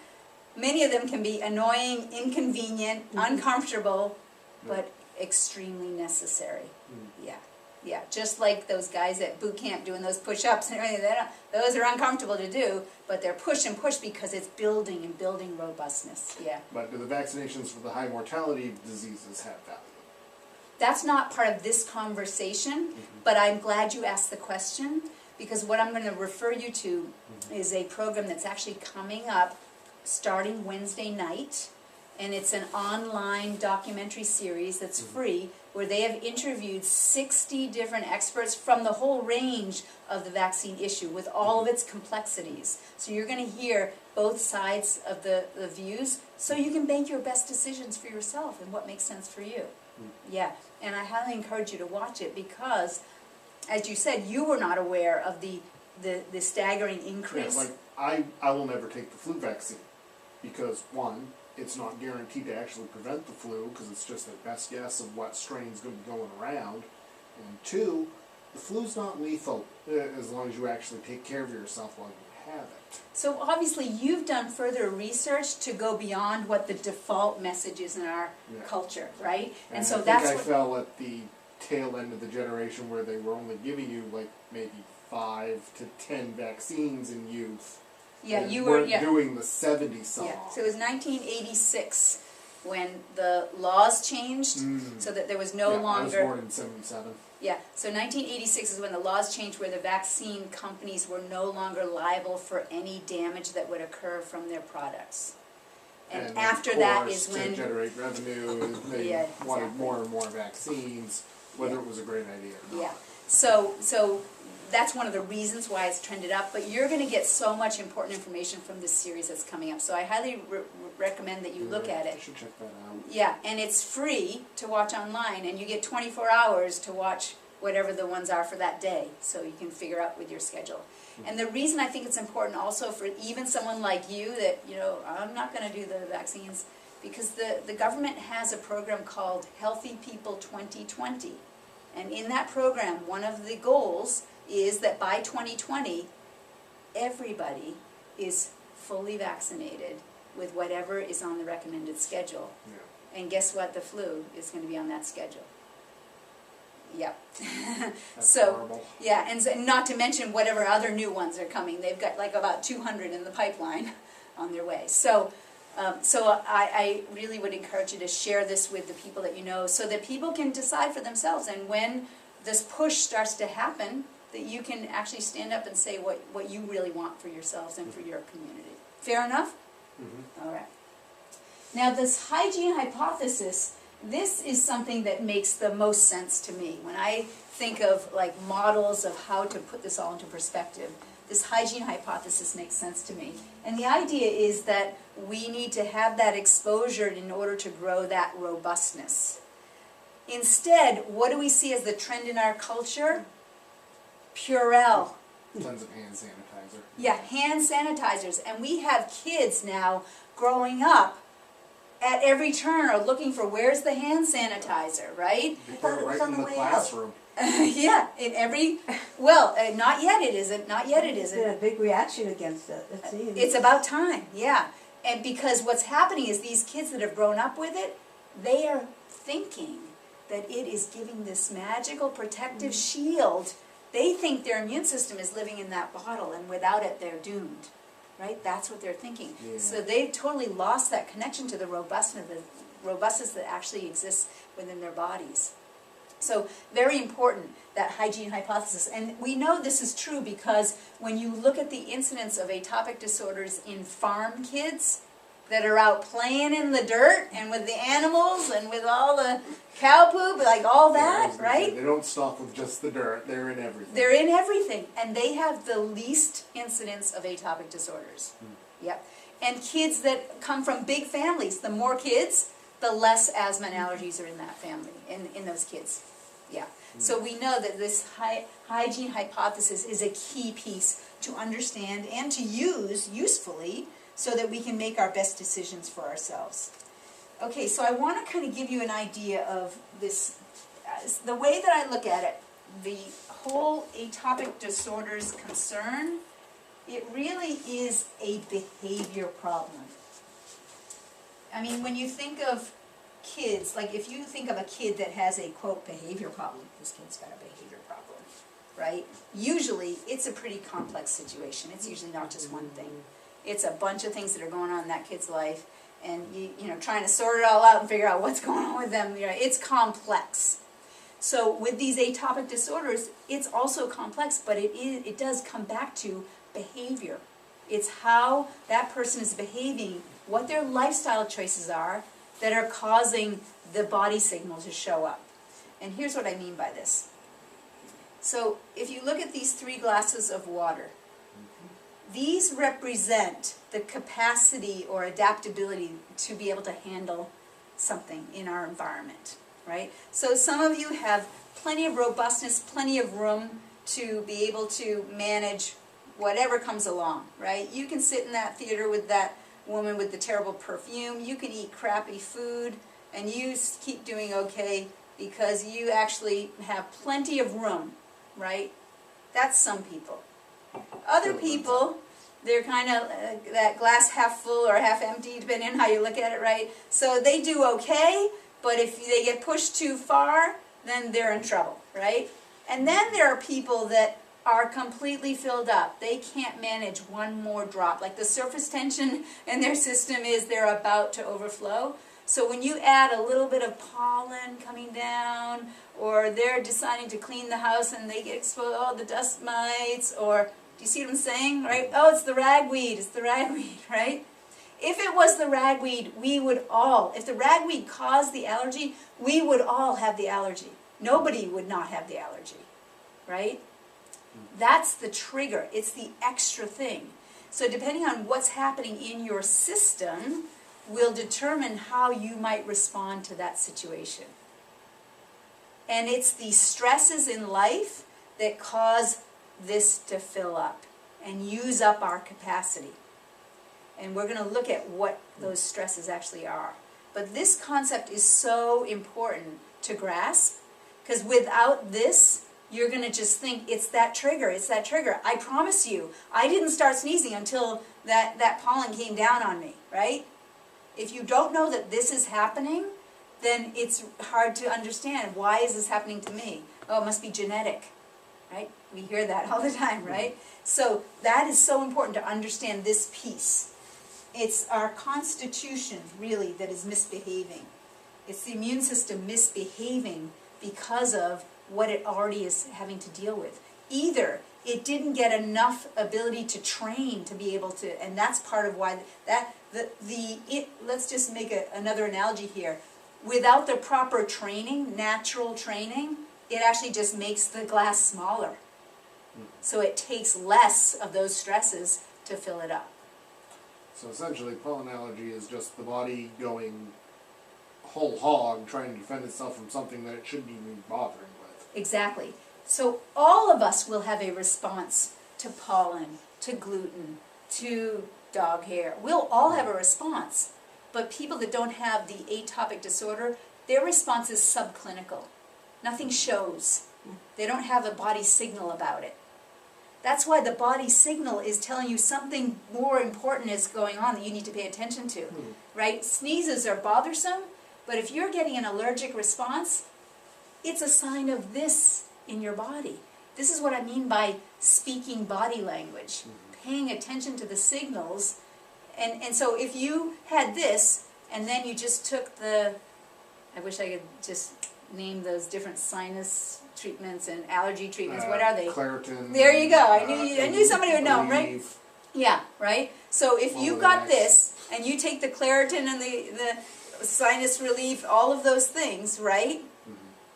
many of them can be annoying, inconvenient, uncomfortable, but extremely necessary. Yeah. Yeah, just like those guys at boot camp doing those push-ups and everything, those are uncomfortable to do, but they're push and push because it's building and building robustness. Yeah. But do the vaccinations for the high mortality diseases have value? That's not part of this conversation, but I'm glad you asked the question, because what I'm going to refer you to is a program that's actually coming up starting Wednesday night, and it's an online documentary series that's free, where they have interviewed 60 different experts from the whole range of the vaccine issue with all of its complexities. So you're going to hear both sides of the views, so you can make your best decisions for yourself and what makes sense for you. Yeah, and I highly encourage you to watch it because, as you said, you were not aware of the staggering increase. Yeah, like I will never take the flu vaccine because one, it's not guaranteed to actually prevent the flu because it's just their best guess of what strain's going to be going around, and two, the flu's not lethal as long as you actually take care of yourself while you have it. So obviously you've done further research to go beyond what the default message is in our culture, right? And so that's I what, fell at the tail end of the generation where they were only giving you like maybe 5 to 10 vaccines in youth. yeah, and you were, weren't yeah. doing the 70 song. Yeah, so it was 1986 when the laws changed, so that there was no I was longer... born in 77. Yeah, so 1986 is when the laws changed where the vaccine companies were no longer liable for any damage that would occur from their products. And after of that course, is when... to generate revenue, they Yeah, wanted exactly. more and more vaccines, whether Yeah. it was a great idea or not. Yeah, so that's one of the reasons why it's trended up, but you're going to get so much important information from this series that's coming up, so I highly recommend that you look at I it. should check that out. Yeah, and it's free to watch online, and you get 24 hours to watch whatever the ones are for that day, so you can figure out with your schedule. And the reason I think it's important also for even someone like you that, you know, I'm not going to do the vaccines, because the government has a program called Healthy People 2020. And in that program, one of the goals is that by 2020, everybody is fully vaccinated with whatever is on the recommended schedule. Yeah. And guess what? The flu is going to be on that schedule. Yep. That's So, horrible. yeah, and so, not to mention whatever other new ones are coming. They've got like about 200 in the pipeline on their way. So I really would encourage you to share this with the people that you know so that people can decide for themselves. And when this push starts to happen, that you can actually stand up and say what you really want for yourselves and for your community. Fair enough? Mm-hmm. All right. Now this hygiene hypothesis, this is something that makes the most sense to me. When I think of like models of how to put this all into perspective, this hygiene hypothesis makes sense to me. And the idea is that we need to have that exposure in order to grow that robustness. Instead, what do we see as the trend in our culture? Purell. Tons of hand sanitizer. Yeah, hand sanitizers. And we have kids now growing up at every turn are looking for where's the hand sanitizer, right? They put it right in the classroom. Yeah, in every, well, not yet it isn't, not yet it There's been a isn't. big reaction against it, it seems. It's about time, yeah. And because what's happening is these kids that have grown up with it, they are thinking that it is giving this magical protective shield. They think their immune system is living in that bottle, and without it they're doomed, right? That's what they're thinking. Yeah. So they've totally lost that connection to the robustness that actually exists within their bodies. So very important, that hygiene hypothesis. And we know this is true because when you look at the incidence of atopic disorders in farm kids that are out playing in the dirt and with the animals and with all the cow poop, like all Yeah, I that, was gonna say, right? They don't stop with just the dirt, they're in everything. They're in everything, and they have the least incidence of atopic disorders. Yep. And kids that come from big families, the more kids, the less asthma and allergies are in that family, in those kids. Yeah. So we know that this hygiene hypothesis is a key piece to understand and to use usefully so that we can make our best decisions for ourselves. Okay, so I want to kind of give you an idea of this, the way that I look at it, the whole atopic disorders concern, it really is a behavior problem. I mean, when you think of kids, like if you think of a kid that has a, quote, behavior problem, this kid's got a behavior problem, right? Usually, it's a pretty complex situation. It's usually not just one thing. It's a bunch of things that are going on in that kid's life, and you know, trying to sort it all out and figure out what's going on with them. You know, it's complex. So with these atopic disorders, it's also complex, but it does come back to behavior. It's how that person is behaving, what their lifestyle choices are that are causing the body signal to show up. And here's what I mean by this. So if you look at these 3 glasses of water, these represent the capacity or adaptability to be able to handle something in our environment, right? So some of you have plenty of robustness, plenty of room to be able to manage whatever comes along, right? You can sit in that theater with that woman with the terrible perfume, you can eat crappy food, and you keep doing okay because you actually have plenty of room, right? That's some people. Other people, they're kind of that glass half full or half empty, depending on how you look at it, right? So they do okay, but if they get pushed too far, then they're in trouble, right? And then there are people that are completely filled up. They can't manage one more drop. Like the surface tension in their system is they're about to overflow. So when you add a little bit of pollen coming down, or they're deciding to clean the house and they get exposed, oh, the dust mites, or, do you see what I'm saying, right? Oh, it's the ragweed, right? If it was the ragweed, we would all, if the ragweed caused the allergy, we would all have the allergy. Nobody would not have the allergy, right? That's the trigger. It's the extra thing. So depending on what's happening in your system will determine how you might respond to that situation. And it's the stresses in life that cause this to fill up and use up our capacity. And we're going to look at what those stresses actually are. But this concept is so important to grasp, because without this, you're going to just think, it's that trigger, it's that trigger. I promise you, I didn't start sneezing until that pollen came down on me, right? If you don't know that this is happening, then it's hard to understand, why is this happening to me? Oh, it must be genetic, right? We hear that all the time, right? So that is so important to understand this piece. It's our constitution, really, that is misbehaving. It's the immune system misbehaving because of what it already is having to deal with. Either it didn't get enough ability to train to be able to, and that's part of why let's just make another analogy here. Without the proper training, natural training, it actually just makes the glass smaller. So it takes less of those stresses to fill it up. So essentially, pollen allergy is just the body going whole hog, trying to defend itself from something that it shouldn't even be bothering with. Exactly. So all of us will have a response to pollen, to gluten, to dog hair. We'll all have a response. But people that don't have the atopic disorder, their response is subclinical. Nothing shows. They don't have a body signal about it. That's why the body signal is telling you something more important is going on that you need to pay attention to, right? Sneezes are bothersome, but if you're getting an allergic response, it's a sign of this in your body. This is what I mean by speaking body language, paying attention to the signals. And so if you had this, and then you just took the, I wish I could just name those different sinus treatments and allergy treatments. What are they? Claritin. There you go. I knew somebody would know, right? Aleve. Yeah, right? So if What you were got the this, and you take the Claritin and the sinus relief, all of those things, right?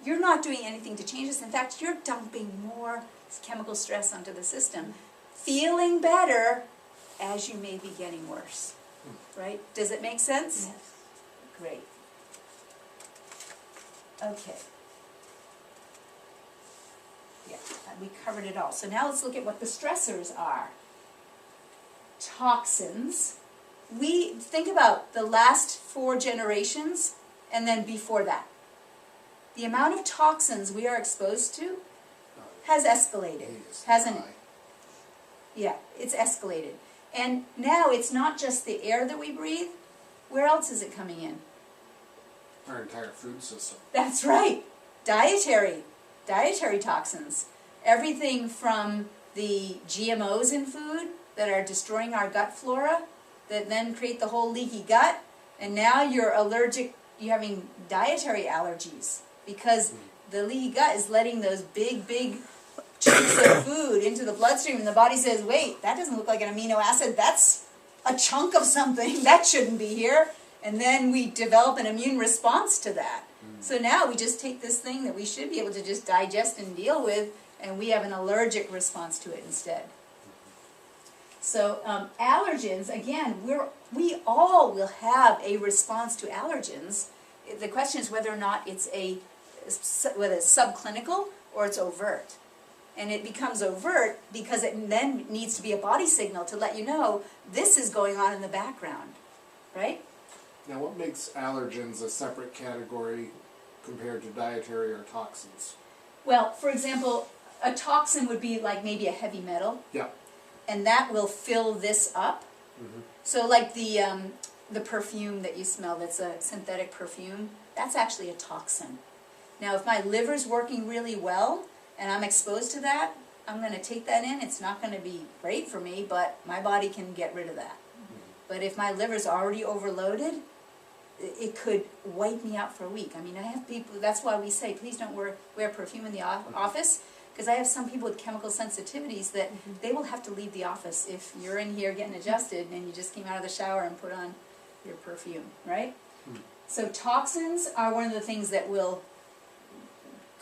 You're not doing anything to change this. In fact, you're dumping more chemical stress onto the system. Feeling better as you may be getting worse, right? Does it make sense? Yes. Great. Okay. Yeah, we covered it all. So now let's look at what the stressors are. Toxins. We think about the last 4 generations and then before that. The amount of toxins we are exposed to has escalated, Is hasn't it? high. Yeah, it's escalated. And now it's not just the air that we breathe. Where else is it coming in? Our entire food system. That's right. Dietary toxins. Everything from the GMOs in food that are destroying our gut flora, that then create the whole leaky gut, and now you're allergic, you're having dietary allergies because the leaky gut is letting those big chunks of food into the bloodstream, and the body says, wait, that doesn't look like an amino acid, that's a chunk of something, that shouldn't be here. And then we develop an immune response to that. So now we just take this thing that we should be able to just digest and deal with, and we have an allergic response to it instead. So allergens, again, we all will have a response to allergens. The question is whether or not whether it's subclinical or it's overt. And it becomes overt because it then needs to be a body signal to let you know this is going on in the background, right? Now, what makes allergens a separate category compared to dietary or toxins? Well, for example, a toxin would be like maybe a heavy metal, Yeah. and that will fill this up. So like the perfume that you smell that's a synthetic perfume, that's actually a toxin. Now if my liver's working really well and I'm exposed to that, I'm going to take that in. It's not going to be great for me, but my body can get rid of that. But if my liver's already overloaded, it could wipe me out for a week. I mean, I have people, that's why we say, please don't wear perfume in the office, because I have some people with chemical sensitivities that they will have to leave the office if you're in here getting adjusted and you just came out of the shower and put on your perfume, right? So toxins are one of the things that will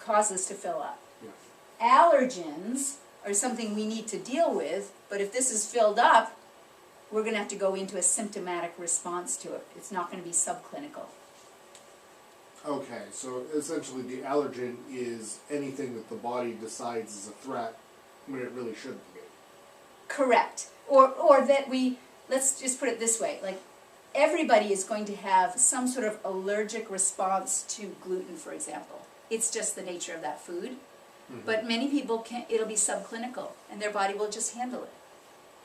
cause this to fill up. Yeah. Allergens are something we need to deal with, but if this is filled up, we're going to have to go into a symptomatic response to it. It's not going to be subclinical. Okay, so essentially the allergen is anything that the body decides is a threat when it really shouldn't be. Correct. Or that let's just put it this way, like everybody is going to have some sort of allergic response to gluten, for example. It's just the nature of that food. But many people it'll be subclinical, and their body will just handle it.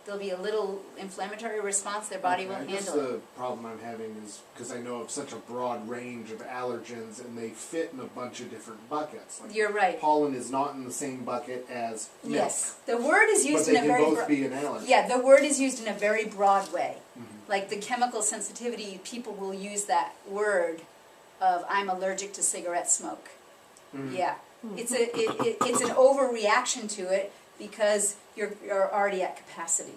There'll be a little inflammatory response, their body will I guess handle it. the problem I'm having is because I know of such a broad range of allergens and they fit in a bunch of different buckets. Like You're right. pollen is not in the same bucket as milk. Yes. The word is But used they in a can very both be an allergen. Yeah, the word is used in a very broad way. Like the chemical sensitivity, people will use that word of I'm allergic to cigarette smoke. Yeah. It's an overreaction to it because you're already at capacity.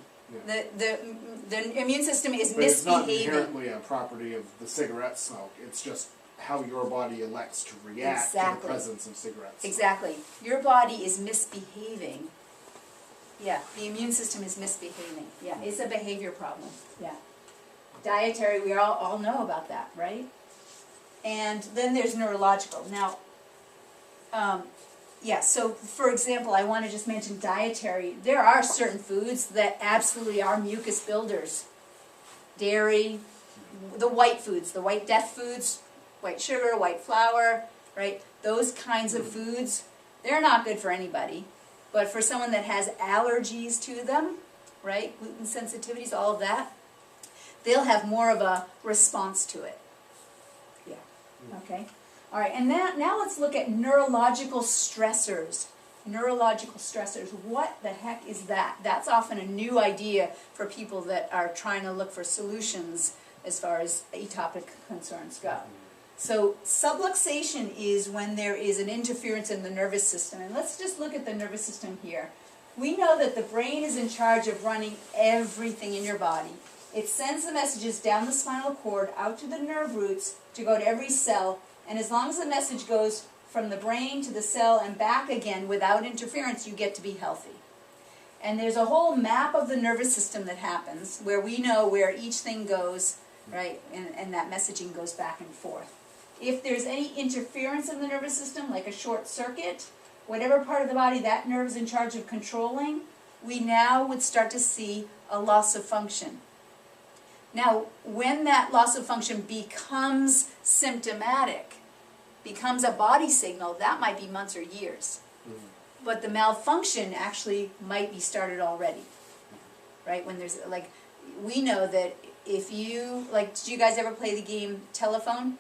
Yeah. The immune system is But it's not misbehaving. inherently a property of the cigarette smoke. It's just how your body elects to react to Exactly. the presence of cigarette smoke. Exactly. Your body is misbehaving Yeah, the immune system is misbehaving. Yeah, it's a behavior problem. Yeah. Dietary, we all know about that, right? And then there's neurological. Now, yeah, so for example, I want to just mention dietary. There are certain foods that absolutely are mucus builders. Dairy, the white foods, the white death foods, white sugar, white flour, right? Those kinds of foods, they're not good for anybody. But for someone that has allergies to them, right, gluten sensitivities, all of that, they'll have more of a response to it. Yeah, okay. All right, and now let's look at neurological stressors. Neurological stressors, what the heck is that? That's often a new idea for people that are trying to look for solutions as far as atopic concerns go. So subluxation is when there is an interference in the nervous system. And let's just look at the nervous system here. We know that the brain is in charge of running everything in your body. It sends the messages down the spinal cord out to the nerve roots to go to every cell. And as long as the message goes from the brain to the cell and back again without interference, you get to be healthy. And there's a whole map of the nervous system that happens where we know where each thing goes, right, and that messaging goes back and forth. If there's any interference in the nervous system, like a short circuit, whatever part of the body that nerve is in charge of controlling, we now would start to see a loss of function. Now, when that loss of function becomes symptomatic, becomes a body signal, that might be months or years. But the malfunction actually might be started already, right? When there's, like, we know that if you, like, did you guys ever play the game telephone?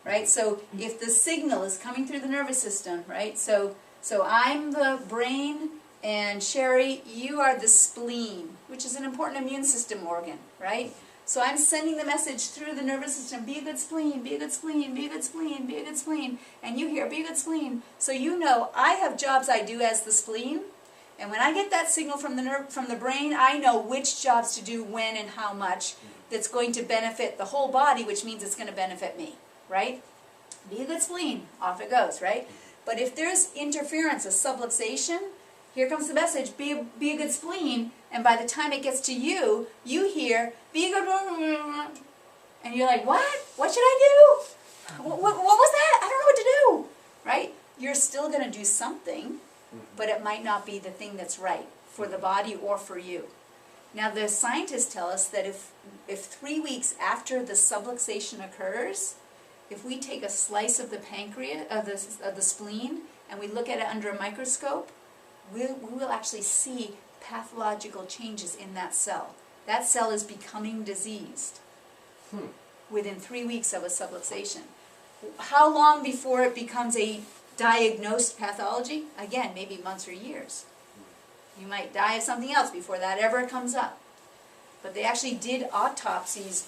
Right? So if the signal is coming through the nervous system, right? So I'm the brain, and Sherry, you are the spleen, which is an important immune system organ, right? So I'm sending the message through the nervous system, be a good spleen, be a good spleen, be a good spleen, be a good spleen. And you hear, be a good spleen. So you know I have jobs I do as the spleen. And when I get that signal from the brain, I know which jobs to do when and how much that's going to benefit the whole body, which means it's going to benefit me, right? Be a good spleen, off it goes, right? But if there's interference, a subluxation, here comes the message, be a good spleen, and by the time it gets to you, you hear, be a good, and you're like, what? What should I do? What was that? I don't know what to do, right? You're still going to do something, but it might not be the thing that's right for the body or for you. Now, the scientists tell us that if 3 weeks after the subluxation occurs, if we take a slice of the pancreas, of the spleen, and we look at it under a microscope, we will actually see pathological changes in that cell. That cell is becoming diseased within 3 weeks of a subluxation. How long before it becomes a diagnosed pathology? Again, maybe months or years. You might die of something else before that ever comes up. But they actually did autopsies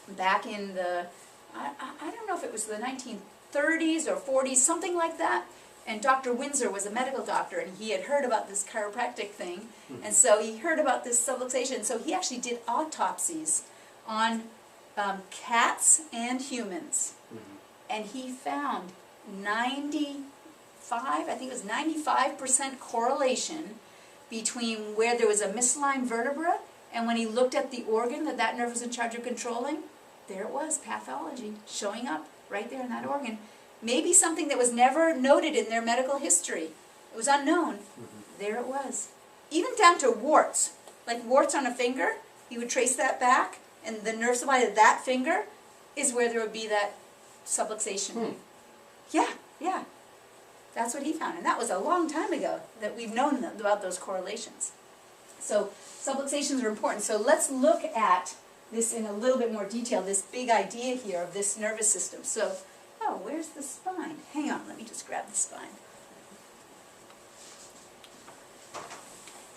back in the, I don't know if it was the 1930s or 40s, something like that. And Dr. Windsor was a medical doctor, and he had heard about this chiropractic thing, and so he heard about this subluxation. So he actually did autopsies on cats and humans, and he found 95%, I think it was 95% correlation between where there was a misaligned vertebra, and when he looked at the organ that nerve was in charge of controlling, there it was, pathology showing up right there in that organ. Maybe something that was never noted in their medical history. It was unknown. There it was. Even down to warts. Like warts on a finger, he would trace that back, and the nerve supply of that finger is where there would be that subluxation. Yeah. That's what he found. And that was a long time ago that we've known about those correlations. So subluxations are important. So let's look at this in a little bit more detail, this big idea here of this nervous system. So, oh, where's the spine? Hang on, let me just grab the spine.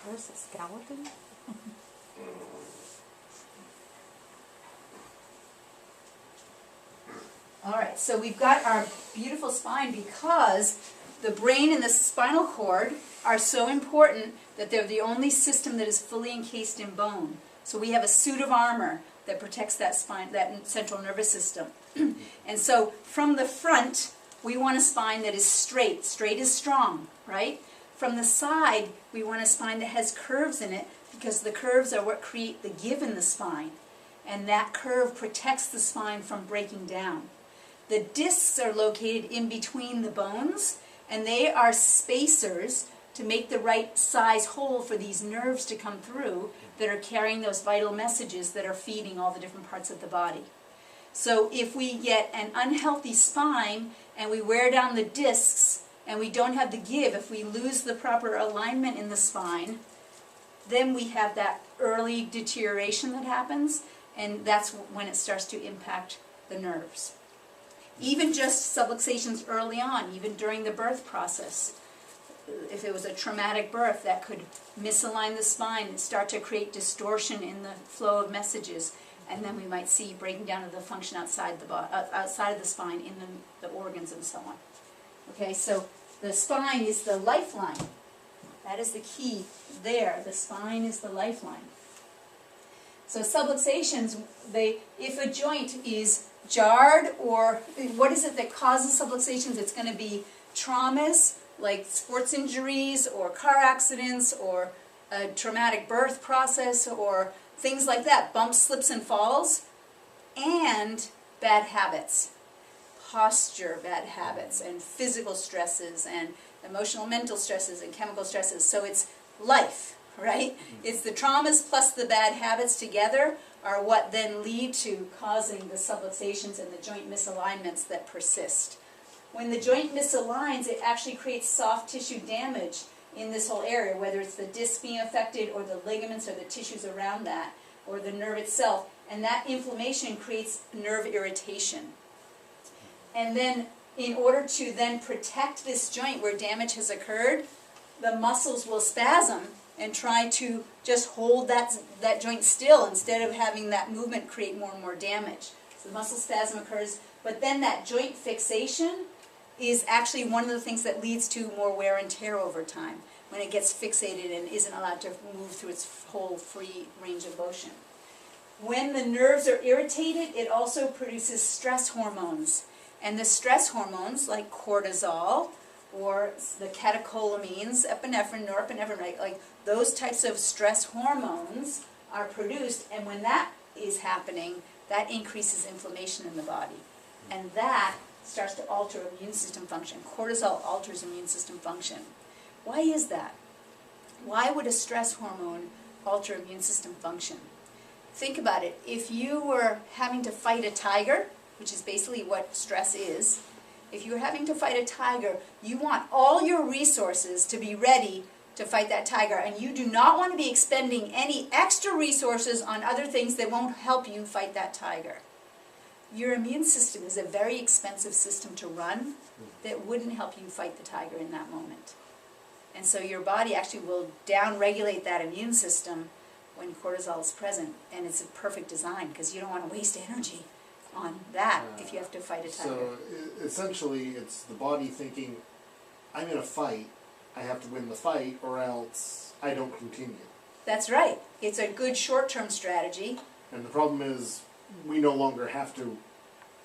Where's the skeleton? All right, so we've got our beautiful spine because the brain and the spinal cord are so important that they're the only system that is fully encased in bone. So we have a suit of armor that protects that spine, that central nervous system. And so from the front, we want a spine that is straight. Straight is strong, right? from the side, we want a spine that has curves in it, because the curves are what create the give in the spine. And that curve protects the spine from breaking down. The discs are located in between the bones, and they are spacers to make the right size hole for these nerves to come through that are carrying those vital messages that are feeding all the different parts of the body. So if we get an unhealthy spine and we wear down the discs and we don't have the give, if we lose the proper alignment in the spine, then we have that early deterioration that happens, and that's when it starts to impact the nerves. Even just subluxations early on, even during the birth process. If it was a traumatic birth, that could misalign the spine and start to create distortion in the flow of messages, and then we might see breaking down of the function outside of the spine in the organs and so on. Okay, so the spine is the lifeline. That is the key there. The spine is the lifeline. So subluxations, if a joint is jarred, or what is it that causes subluxations? It's going to be traumas, like sports injuries or car accidents or a traumatic birth process or things like that, bumps, slips, and falls, and bad habits, posture bad habits, and physical stresses, and emotional mental stresses, and chemical stresses. So it's life, right? It's the traumas plus the bad habits together are what then lead to causing the subluxations and the joint misalignments that persist. When the joint misaligns, it actually creates soft tissue damage in this whole area, whether it's the disc being affected or the ligaments or the tissues around that or the nerve itself, and that inflammation creates nerve irritation. And then in order to then protect this joint where damage has occurred, the muscles will spasm and try to just hold that joint still instead of having that movement create more and more damage. So the muscle spasm occurs, but then that joint fixation is actually one of the things that leads to more wear and tear over time when it gets fixated and isn't allowed to move through its whole free range of motion. When the nerves are irritated, it also produces stress hormones. And the stress hormones, like cortisol, or the catecholamines, epinephrine, norepinephrine, right? Like those types of stress hormones are produced, and when that is happening, that increases inflammation in the body. And that starts to alter immune system function. Cortisol alters immune system function. Why is that? Why would a stress hormone alter immune system function? Think about it. If you were having to fight a tiger, which is basically what stress is, if you're having to fight a tiger, you want all your resources to be ready to fight that tiger, and you do not want to be expending any extra resources on other things that won't help you fight that tiger. Your immune system is a very expensive system to run that wouldn't help you fight the tiger in that moment. And so your body actually will down-regulate that immune system when cortisol is present, and it's a perfect design because you don't want to waste energy on that if you have to fight a tiger. So essentially it's the body thinking, I'm in a fight, I have to win the fight or else I don't continue. That's right. It's a good short-term strategy. And the problem is we no longer have to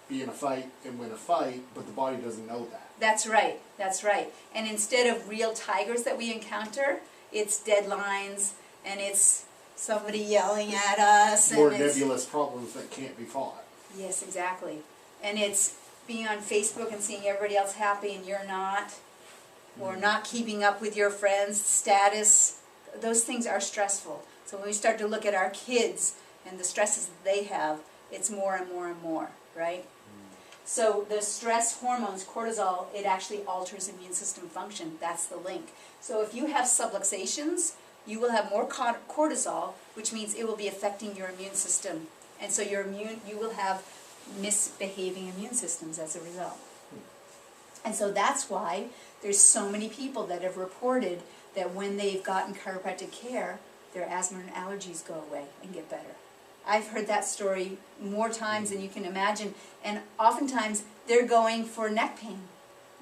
be in a fight and win a fight, but the body doesn't know that. That's right. That's right. And instead of real tigers that we encounter, it's deadlines and it's somebody yelling at us. More and it's, nebulous problems that can't be fought. yes, exactly. And it's being on Facebook and seeing everybody else happy and you're not, or not keeping up with your friends' status. Those things are stressful. So when we start to look at our kids and the stresses that they have, it's more and more and more, right? So the stress hormones, cortisol, it actually alters immune system function. That's the link. So if you have subluxations, you will have more cortisol, which means it will be affecting your immune system. And so you will have misbehaving immune systems as a result. And so that's why there's so many people that have reported that when they've gotten chiropractic care, their asthma and allergies go away and get better. I've heard that story more times than you can imagine, and oftentimes they're going for neck pain.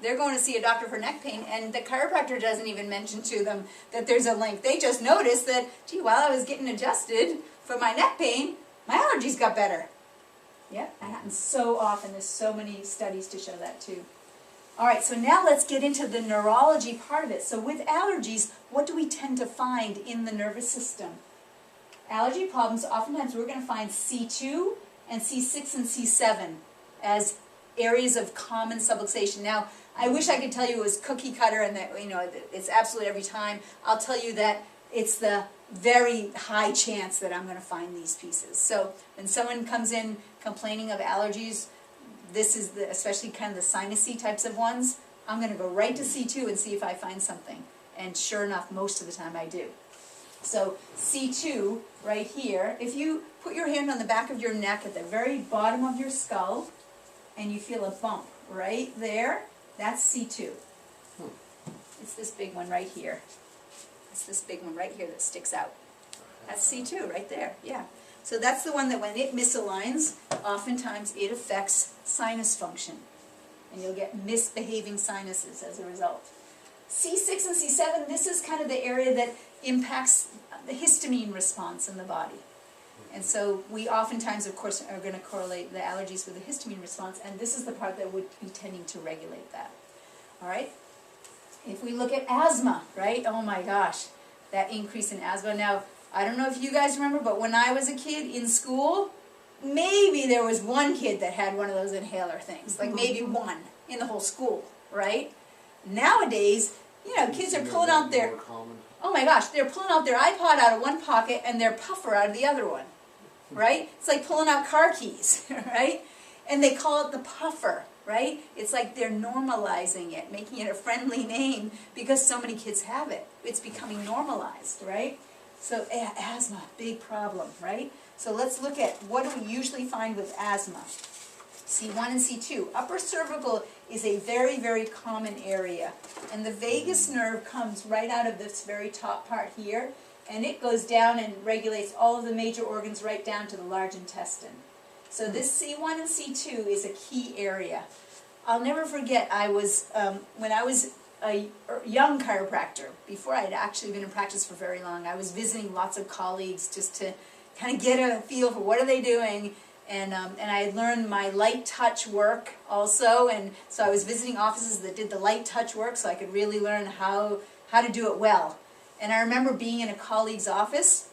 They're going to see a doctor for neck pain, and the chiropractor doesn't even mention to them that there's a link. They just notice that, gee, while I was getting adjusted for my neck pain, my allergies got better. Yeah, that happens so often. There's so many studies to show that too. All right, so now let's get into the neurology part of it. So with allergies, what do we tend to find in the nervous system? Allergy problems, oftentimes we're going to find C2 and C6 and C7 as areas of common subluxation. Now, I wish I could tell you it was cookie cutter and that, you know, it's absolutely every time. I'll tell you that it's the very high chance that I'm going to find these pieces. So when someone comes in complaining of allergies, this is the, especially kind of the sinusy types of ones, I'm going to go right to C2 and see if I find something. And sure enough, most of the time I do. So C2 right here, if you put your hand on the back of your neck at the very bottom of your skull and you feel a bump right there, that's C2. It's this big one right here. It's this big one right here that sticks out. That's C2 right there, yeah. So that's the one that when it misaligns, oftentimes it affects sinus function. And you'll get misbehaving sinuses as a result. C6 and C7, this is kind of the area that impacts the histamine response in the body. And so we oftentimes, of course, are going to correlate the allergies with the histamine response, and this is the part that would be tending to regulate that. All right? If we look at asthma, right? Oh my gosh, that increase in asthma. Now, I don't know if you guys remember, but when I was a kid in school, maybe there was one kid that had one of those inhaler things, like maybe one in the whole school, right? Nowadays, you know, kids are pulling out their, oh my gosh, they're pulling out their iPod out of one pocket and their puffer out of the other one, right? It's like pulling out car keys, right? And they call it the puffer, right? It's like they're normalizing it, making it a friendly name because so many kids have it. It's becoming normalized, right? So asthma, big problem, right? So let's look at what do we usually find with asthma. C1 and C2. Upper cervical is a very, very common area. And the vagus nerve comes right out of this very top part here. And it goes down and regulates all of the major organs right down to the large intestine. So this C1 and C2 is a key area. I'll never forget, I was, when I was a young chiropractor, before I had actually been in practice for very long, I was visiting lots of colleagues just to kind of get a feel for what are they doing. And I had learned my light touch work also, and so I was visiting offices that did the light touch work so I could really learn how to do it well. And I remember being in a colleague's office,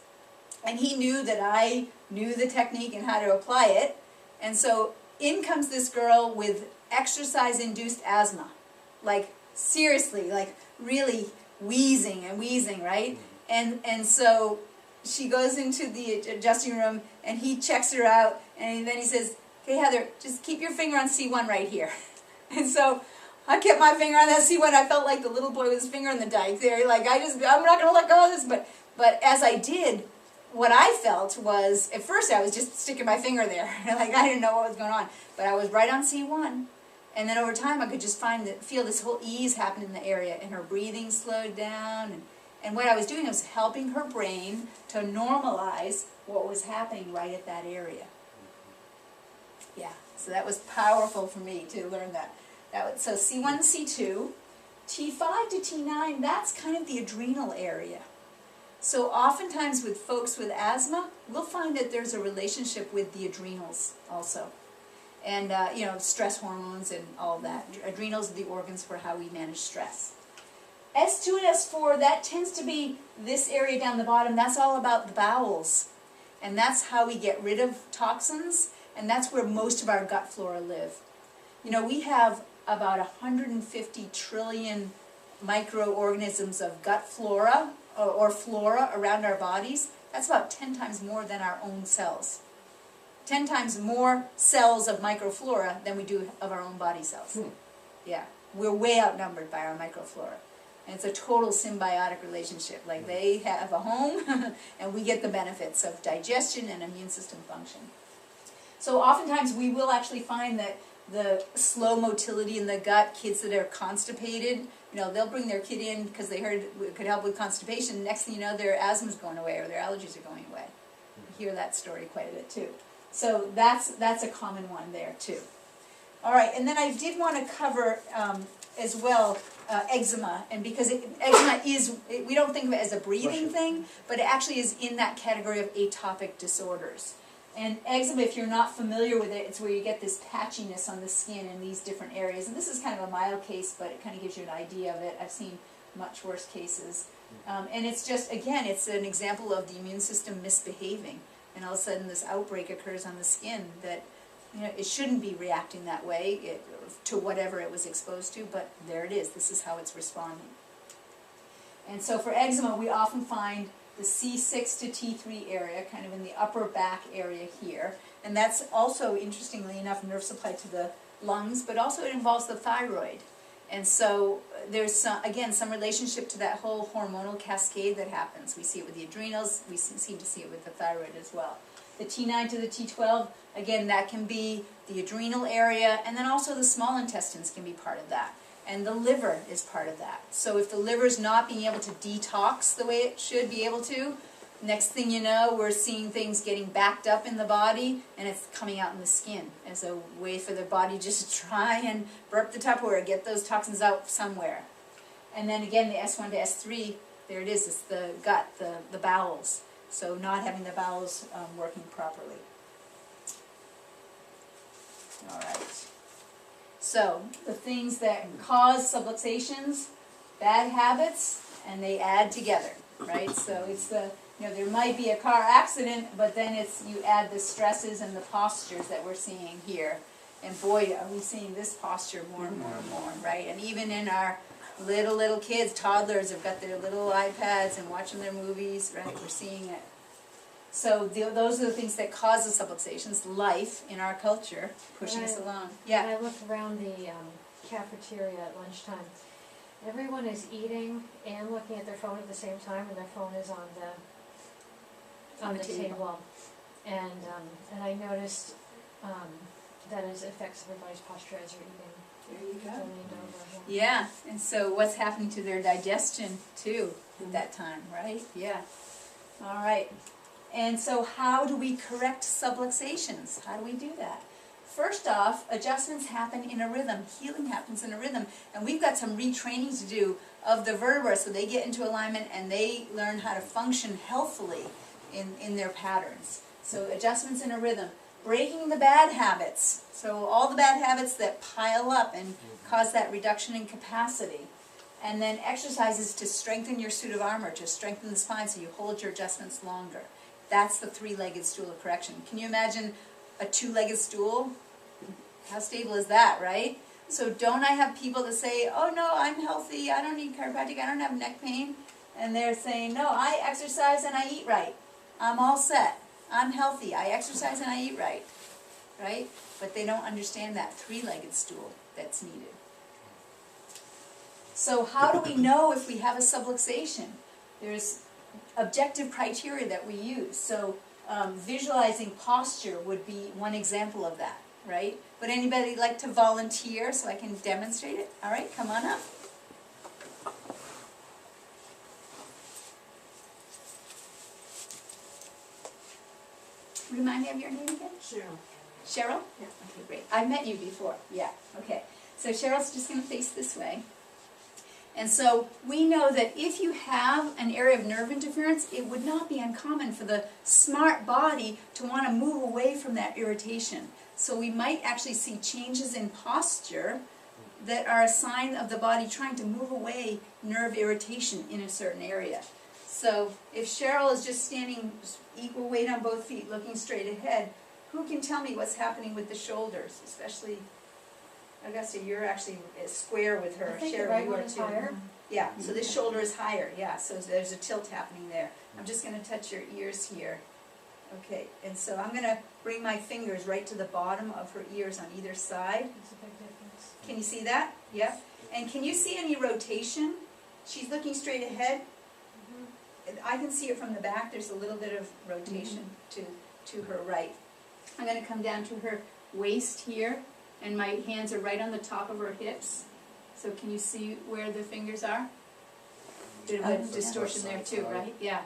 and he knew that I knew the technique and how to apply it. And so in comes this girl with exercise-induced asthma. Like, seriously, like really wheezing, right? And so she goes into the adjusting room, and he checks her out, and then he says, "Okay, Heather, just keep your finger on C1 right here." And so I kept my finger on that C1. I felt like the little boy with his finger in the dike there. Like, I'm not going to let go of this. But as I did, what I felt was, at first I was just sticking my finger there. Like, I didn't know what was going on. But I was right on C1. And then over time I could just feel this whole ease happen in the area. And her breathing slowed down. And what I was doing was helping her brain to normalize what was happening right at that area. Yeah, so that was powerful for me to learn that. So C1, C2, T5 to T9, that's kind of the adrenal area. So oftentimes with folks with asthma, we'll find that there's a relationship with the adrenals also. And, you know, stress hormones and all of that. Adrenals are the organs for how we manage stress. S2 and S4, that tends to be this area down the bottom. That's all about the bowels. And that's how we get rid of toxins. And that's where most of our gut flora live. You know, we have about 150 trillion microorganisms of gut flora or flora around our bodies. That's about 10 times more than our own cells. 10 times more cells of microflora than we do of our own body cells. Yeah, we're way outnumbered by our microflora. And it's a total symbiotic relationship. Like, they have a home and we get the benefits of digestion and immune system function. So oftentimes we will actually find that the slow motility in the gut, kids that are constipated, you know, they'll bring their kid in because they heard it could help with constipation. Next thing you know, their asthma's going away or their allergies are going away. You hear that story quite a bit too. So that's a common one there too. All right, and then I did want to cover as well eczema, and because eczema is, we don't think of it as a breathing thing, but it actually is in that category of atopic disorders. And eczema, if you're not familiar with it, it's where you get this patchiness on the skin in these different areas. And this is kind of a mild case, but it kind of gives you an idea of it. I've seen much worse cases. And it's just, again, it's an example of the immune system misbehaving. And all of a sudden this outbreak occurs on the skin that, you know, it shouldn't be reacting that way to whatever it was exposed to, but there it is. This is how it's responding. And so for eczema, we often find the C6 to T3 area, kind of in the upper back area here. And that's also, interestingly enough, nerve supply to the lungs, but also it involves the thyroid. And so there's, some relationship to that whole hormonal cascade that happens. We see it with the adrenals, we seem to see it with the thyroid as well. The T9 to the T12, again, that can be the adrenal area, and then also the small intestines can be part of that. And the liver is part of that. So if the liver's not being able to detox the way it should be able to, next thing you know, we're seeing things getting backed up in the body, and it's coming out in the skin as a way for the body just to try and burp the Tupperware, get those toxins out somewhere. And then again, the S1 to S3, there it is, it's the gut, the bowels. So not having the bowels working properly. All right. So the things that cause subluxations, bad habits, and they add together, right? So it's the, you know, there might be a car accident, but then it's, you add the stresses and the postures that we're seeing here. And boy, are we seeing this posture more and more and more, right? And even in our little kids, toddlers have got their little iPads and watching their movies, right? We're seeing it. So those are the things that cause the subluxations, life in our culture, pushing us along. Yeah. When I look around the cafeteria at lunchtime, everyone is eating and looking at their phone at the same time, and their phone is on the table. And I noticed that it affects everybody's posture as you're eating. There you go. Leaned over. Yeah, and so what's happening to their digestion too at that time, right? Yeah. All right. And so how do we correct subluxations? How do we do that? First off, adjustments happen in a rhythm. Healing happens in a rhythm. And we've got some retraining to do of the vertebrae so they get into alignment and they learn how to function healthily in their patterns. So adjustments in a rhythm. Breaking the bad habits. So all the bad habits that pile up and cause that reduction in capacity. And then exercises to strengthen your suit of armor, to strengthen the spine so you hold your adjustments longer. That's the three-legged stool of correction. Can you imagine a two-legged stool? How stable is that, right? So don't I have people that say, oh no, I'm healthy, I don't need chiropractic, I don't have neck pain. And they're saying, no, I exercise and I eat right. I'm all set. I'm healthy. I exercise and I eat right. Right? But they don't understand that three-legged stool that's needed. So how do we know if we have a subluxation? There's objective criteria that we use. So visualizing posture would be one example of that, right? Would anybody like to volunteer so I can demonstrate it? All right, come on up. Remind me of your name again? Cheryl. Cheryl? Yeah. Okay, great. I've met you before. Yeah, okay. So Cheryl's just going to face this way. And so we know that if you have an area of nerve interference, it would not be uncommon for the smart body to want to move away from that irritation. So we might actually see changes in posture that are a sign of the body trying to move away nerve irritation in a certain area. So if Cheryl is just standing equal weight on both feet, looking straight ahead, who can tell me what's happening with the shoulders, especially Augusta, you're actually square with her. I think Cheryl, the right you one are is too. higher. Yeah, so this shoulder is higher, yeah, so there's a tilt happening there. I'm just going to touch your ears here. Okay, and so I'm going to bring my fingers right to the bottom of her ears on either side. That's a big difference. Can you see that? Yeah. And can you see any rotation? She's looking straight ahead. I can see it from the back. There's a little bit of rotation to her right. I'm going to come down to her waist here, and my hands are right on the top of her hips. So can you see where the fingers are? Bit of a distortion there too, right? Yeah.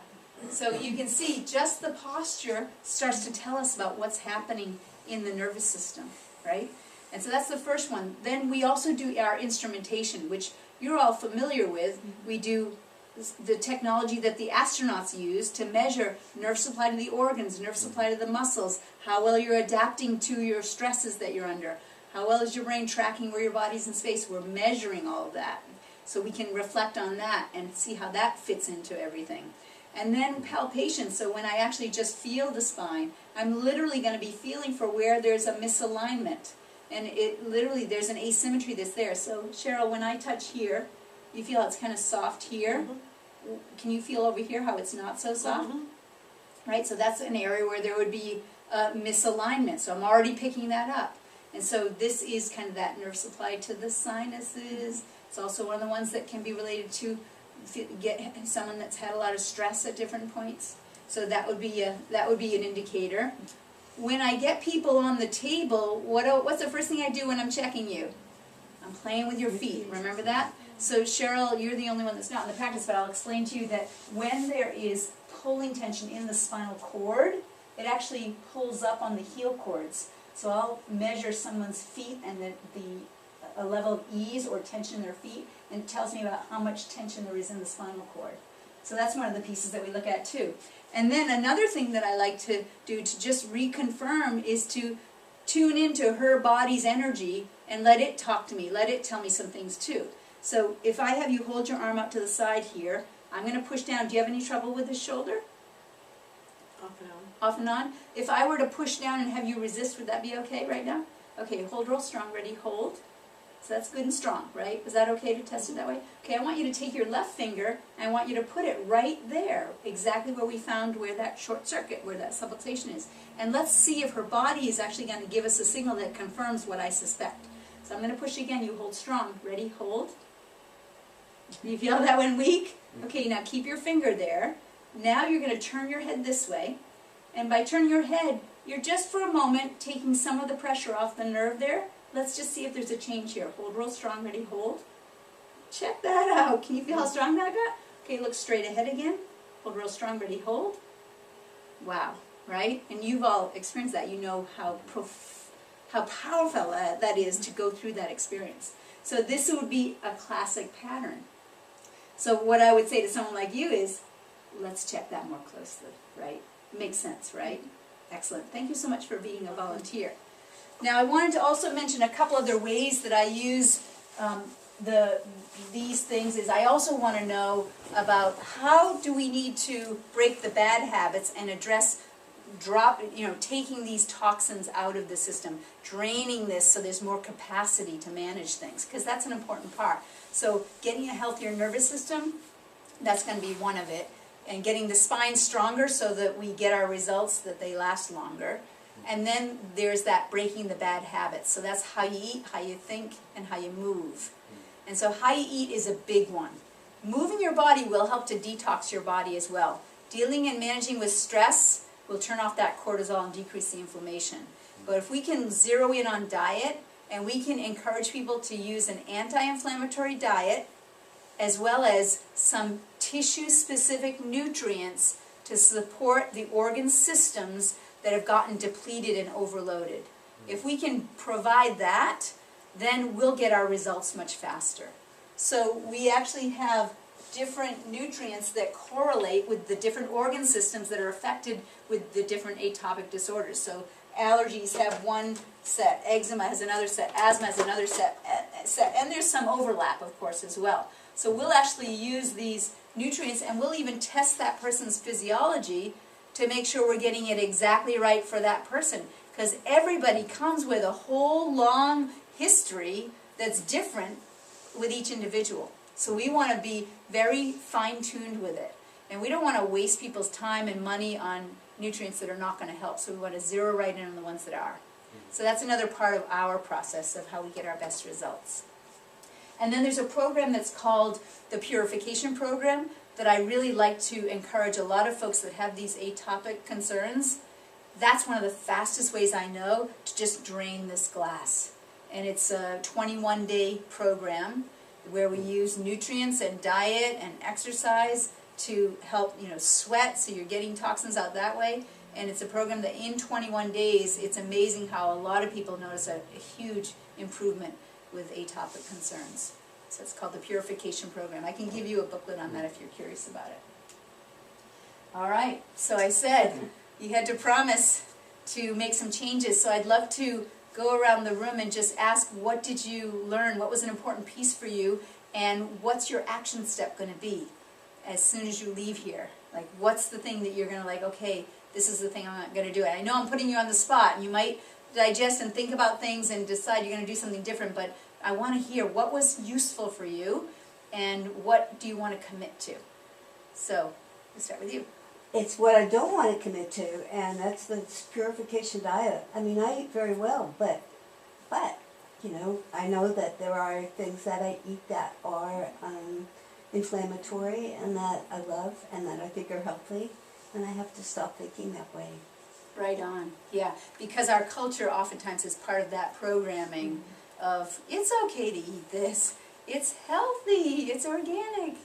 So you can see just the posture starts to tell us about what's happening in the nervous system, right? And so that's the first one. Then we also do our instrumentation, which you're all familiar with. We do the technology that the astronauts use to measure nerve supply to the organs, nerve supply to the muscles, how well you're adapting to your stresses that you're under, how well is your brain tracking where your body's in space. We're measuring all of that. So we can reflect on that and see how that fits into everything. And then palpation, so when I actually just feel the spine, I'm literally going to be feeling for where there's a misalignment. And it literally, there's an asymmetry that's there. So Cheryl, when I touch here, you feel it's kind of soft here. Mhm. Can you feel over here how it's not so soft? Mhm. Right, so that's an area where there would be misalignment. So I'm already picking that up. And so this is kind of that nerve supply to the sinuses. It's also one of the ones that can be related to get someone that's had a lot of stress at different points. So that would be an indicator. When I get people on the table, what's the first thing I do when I'm checking you? I'm playing with your feet. Remember that? So Cheryl, you're the only one that's not in the practice, but I'll explain to you that when there is pulling tension in the spinal cord, it actually pulls up on the heel cords. So I'll measure someone's feet and a level of ease or tension in their feet, and it tells me about how much tension there is in the spinal cord. So that's one of the pieces that we look at too. And then another thing that I like to do to just reconfirm is to tune into her body's energy and let it talk to me, let it tell me some things too. So if I have you hold your arm up to the side here, I'm going to push down. Do you have any trouble with this shoulder? Off and on. Off and on? If I were to push down and have you resist, would that be okay right now? Okay, hold real strong. Ready? Hold. So that's good and strong, right? Is that okay to test it that way? Okay, I want you to take your left finger, and I want you to put it right there, exactly where we found where that short circuit, where that subluxation is. And let's see if her body is actually going to give us a signal that confirms what I suspect. So I'm going to push again. You hold strong. Ready? Hold. You feel that one weak? Okay, now keep your finger there. Now you're going to turn your head this way. And by turning your head, you're just for a moment taking some of the pressure off the nerve there. Let's just see if there's a change here. Hold real strong. Ready? Hold. Check that out. Can you feel how strong that got? Okay, look straight ahead again. Hold real strong. Ready? Hold. Wow, right? And you've all experienced that. You know how powerful that is to go through that experience. So this would be a classic pattern. So what I would say to someone like you is, let's check that more closely, right? Makes sense, right? Excellent. Thank you so much for being a volunteer. Now I wanted to also mention a couple other ways that I use these things. Is I also want to know about how do we need to break the bad habits and address taking these toxins out of the system, draining this so there's more capacity to manage things, because that's an important part. So getting a healthier nervous system, that's going to be one of it, and getting the spine stronger so that we get our results, that they last longer. And then there's that breaking the bad habits. So that's how you eat, how you think, and how you move. And so how you eat is a big one. Moving your body will help to detox your body as well. Dealing and managing with stress will turn off that cortisol and decrease the inflammation. But if we can zero in on diet, and we can encourage people to use an anti-inflammatory diet, as well as some tissue-specific nutrients to support the organ systems that have gotten depleted and overloaded. If we can provide that, then we'll get our results much faster. So we actually have different nutrients that correlate with the different organ systems that are affected with the different atopic disorders. So allergies have one set, eczema has another set, asthma has another set, and there's some overlap, of course, as well. So we'll actually use these nutrients, and we'll even test that person's physiology to make sure we're getting it exactly right for that person. Because everybody comes with a whole long history that's different with each individual. So we want to be very fine-tuned with it. And we don't want to waste people's time and money on nutrients that are not going to help. So we want to zero right in on the ones that are. So that's another part of our process of how we get our best results. And then there's a program that's called the Purification Program that I really like to encourage a lot of folks that have these atopic concerns. That's one of the fastest ways I know to just drain this glass. And it's a 21-day program where we use nutrients and diet and exercise to help, sweat, so you're getting toxins out that way. And it's a program that in 21 days, it's amazing how a lot of people notice a huge improvement with atopic concerns. So it's called the Purification Program. I can give you a booklet on that if you're curious about it. All right, so I said you had to promise to make some changes, so I'd love to go around the room and just ask, what did you learn? What was an important piece for you? And what's your action step going to be as soon as you leave here? Like, what's the thing that you're going to like, okay, this is the thing I'm going to do. And I know I'm putting you on the spot, and you might digest and think about things and decide you're going to do something different, but I want to hear what was useful for you and what do you want to commit to. So, we'll start with you. It's what I don't want to commit to, and that's the purification diet. I mean, I eat very well, but, you know, I know that there are things that I eat that are inflammatory and that I love and that I think are healthy, and I have to stop thinking that way. Right on, yeah, because our culture oftentimes is part of that programming of, it's okay to eat this, it's healthy, it's organic,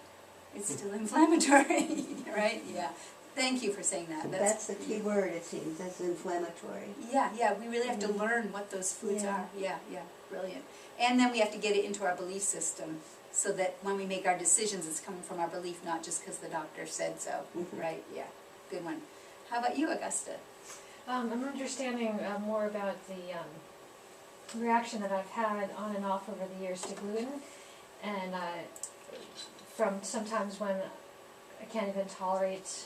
it's still inflammatory, right? Yeah, thank you for saying that. That's the key word, it seems, is inflammatory. Yeah, we really have to learn what those foods Yeah. are. Yeah, brilliant. And then we have to get it into our belief system so that when we make our decisions, it's coming from our belief, not just because the doctor said so, right? Yeah, good one. How about you, Augusta? I'm understanding more about the reaction that I've had on and off over the years to gluten, and from sometimes when I can't even tolerate,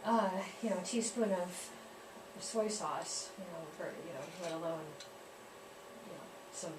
you know, a teaspoon of soy sauce, you know, for, you know, let alone, you know, some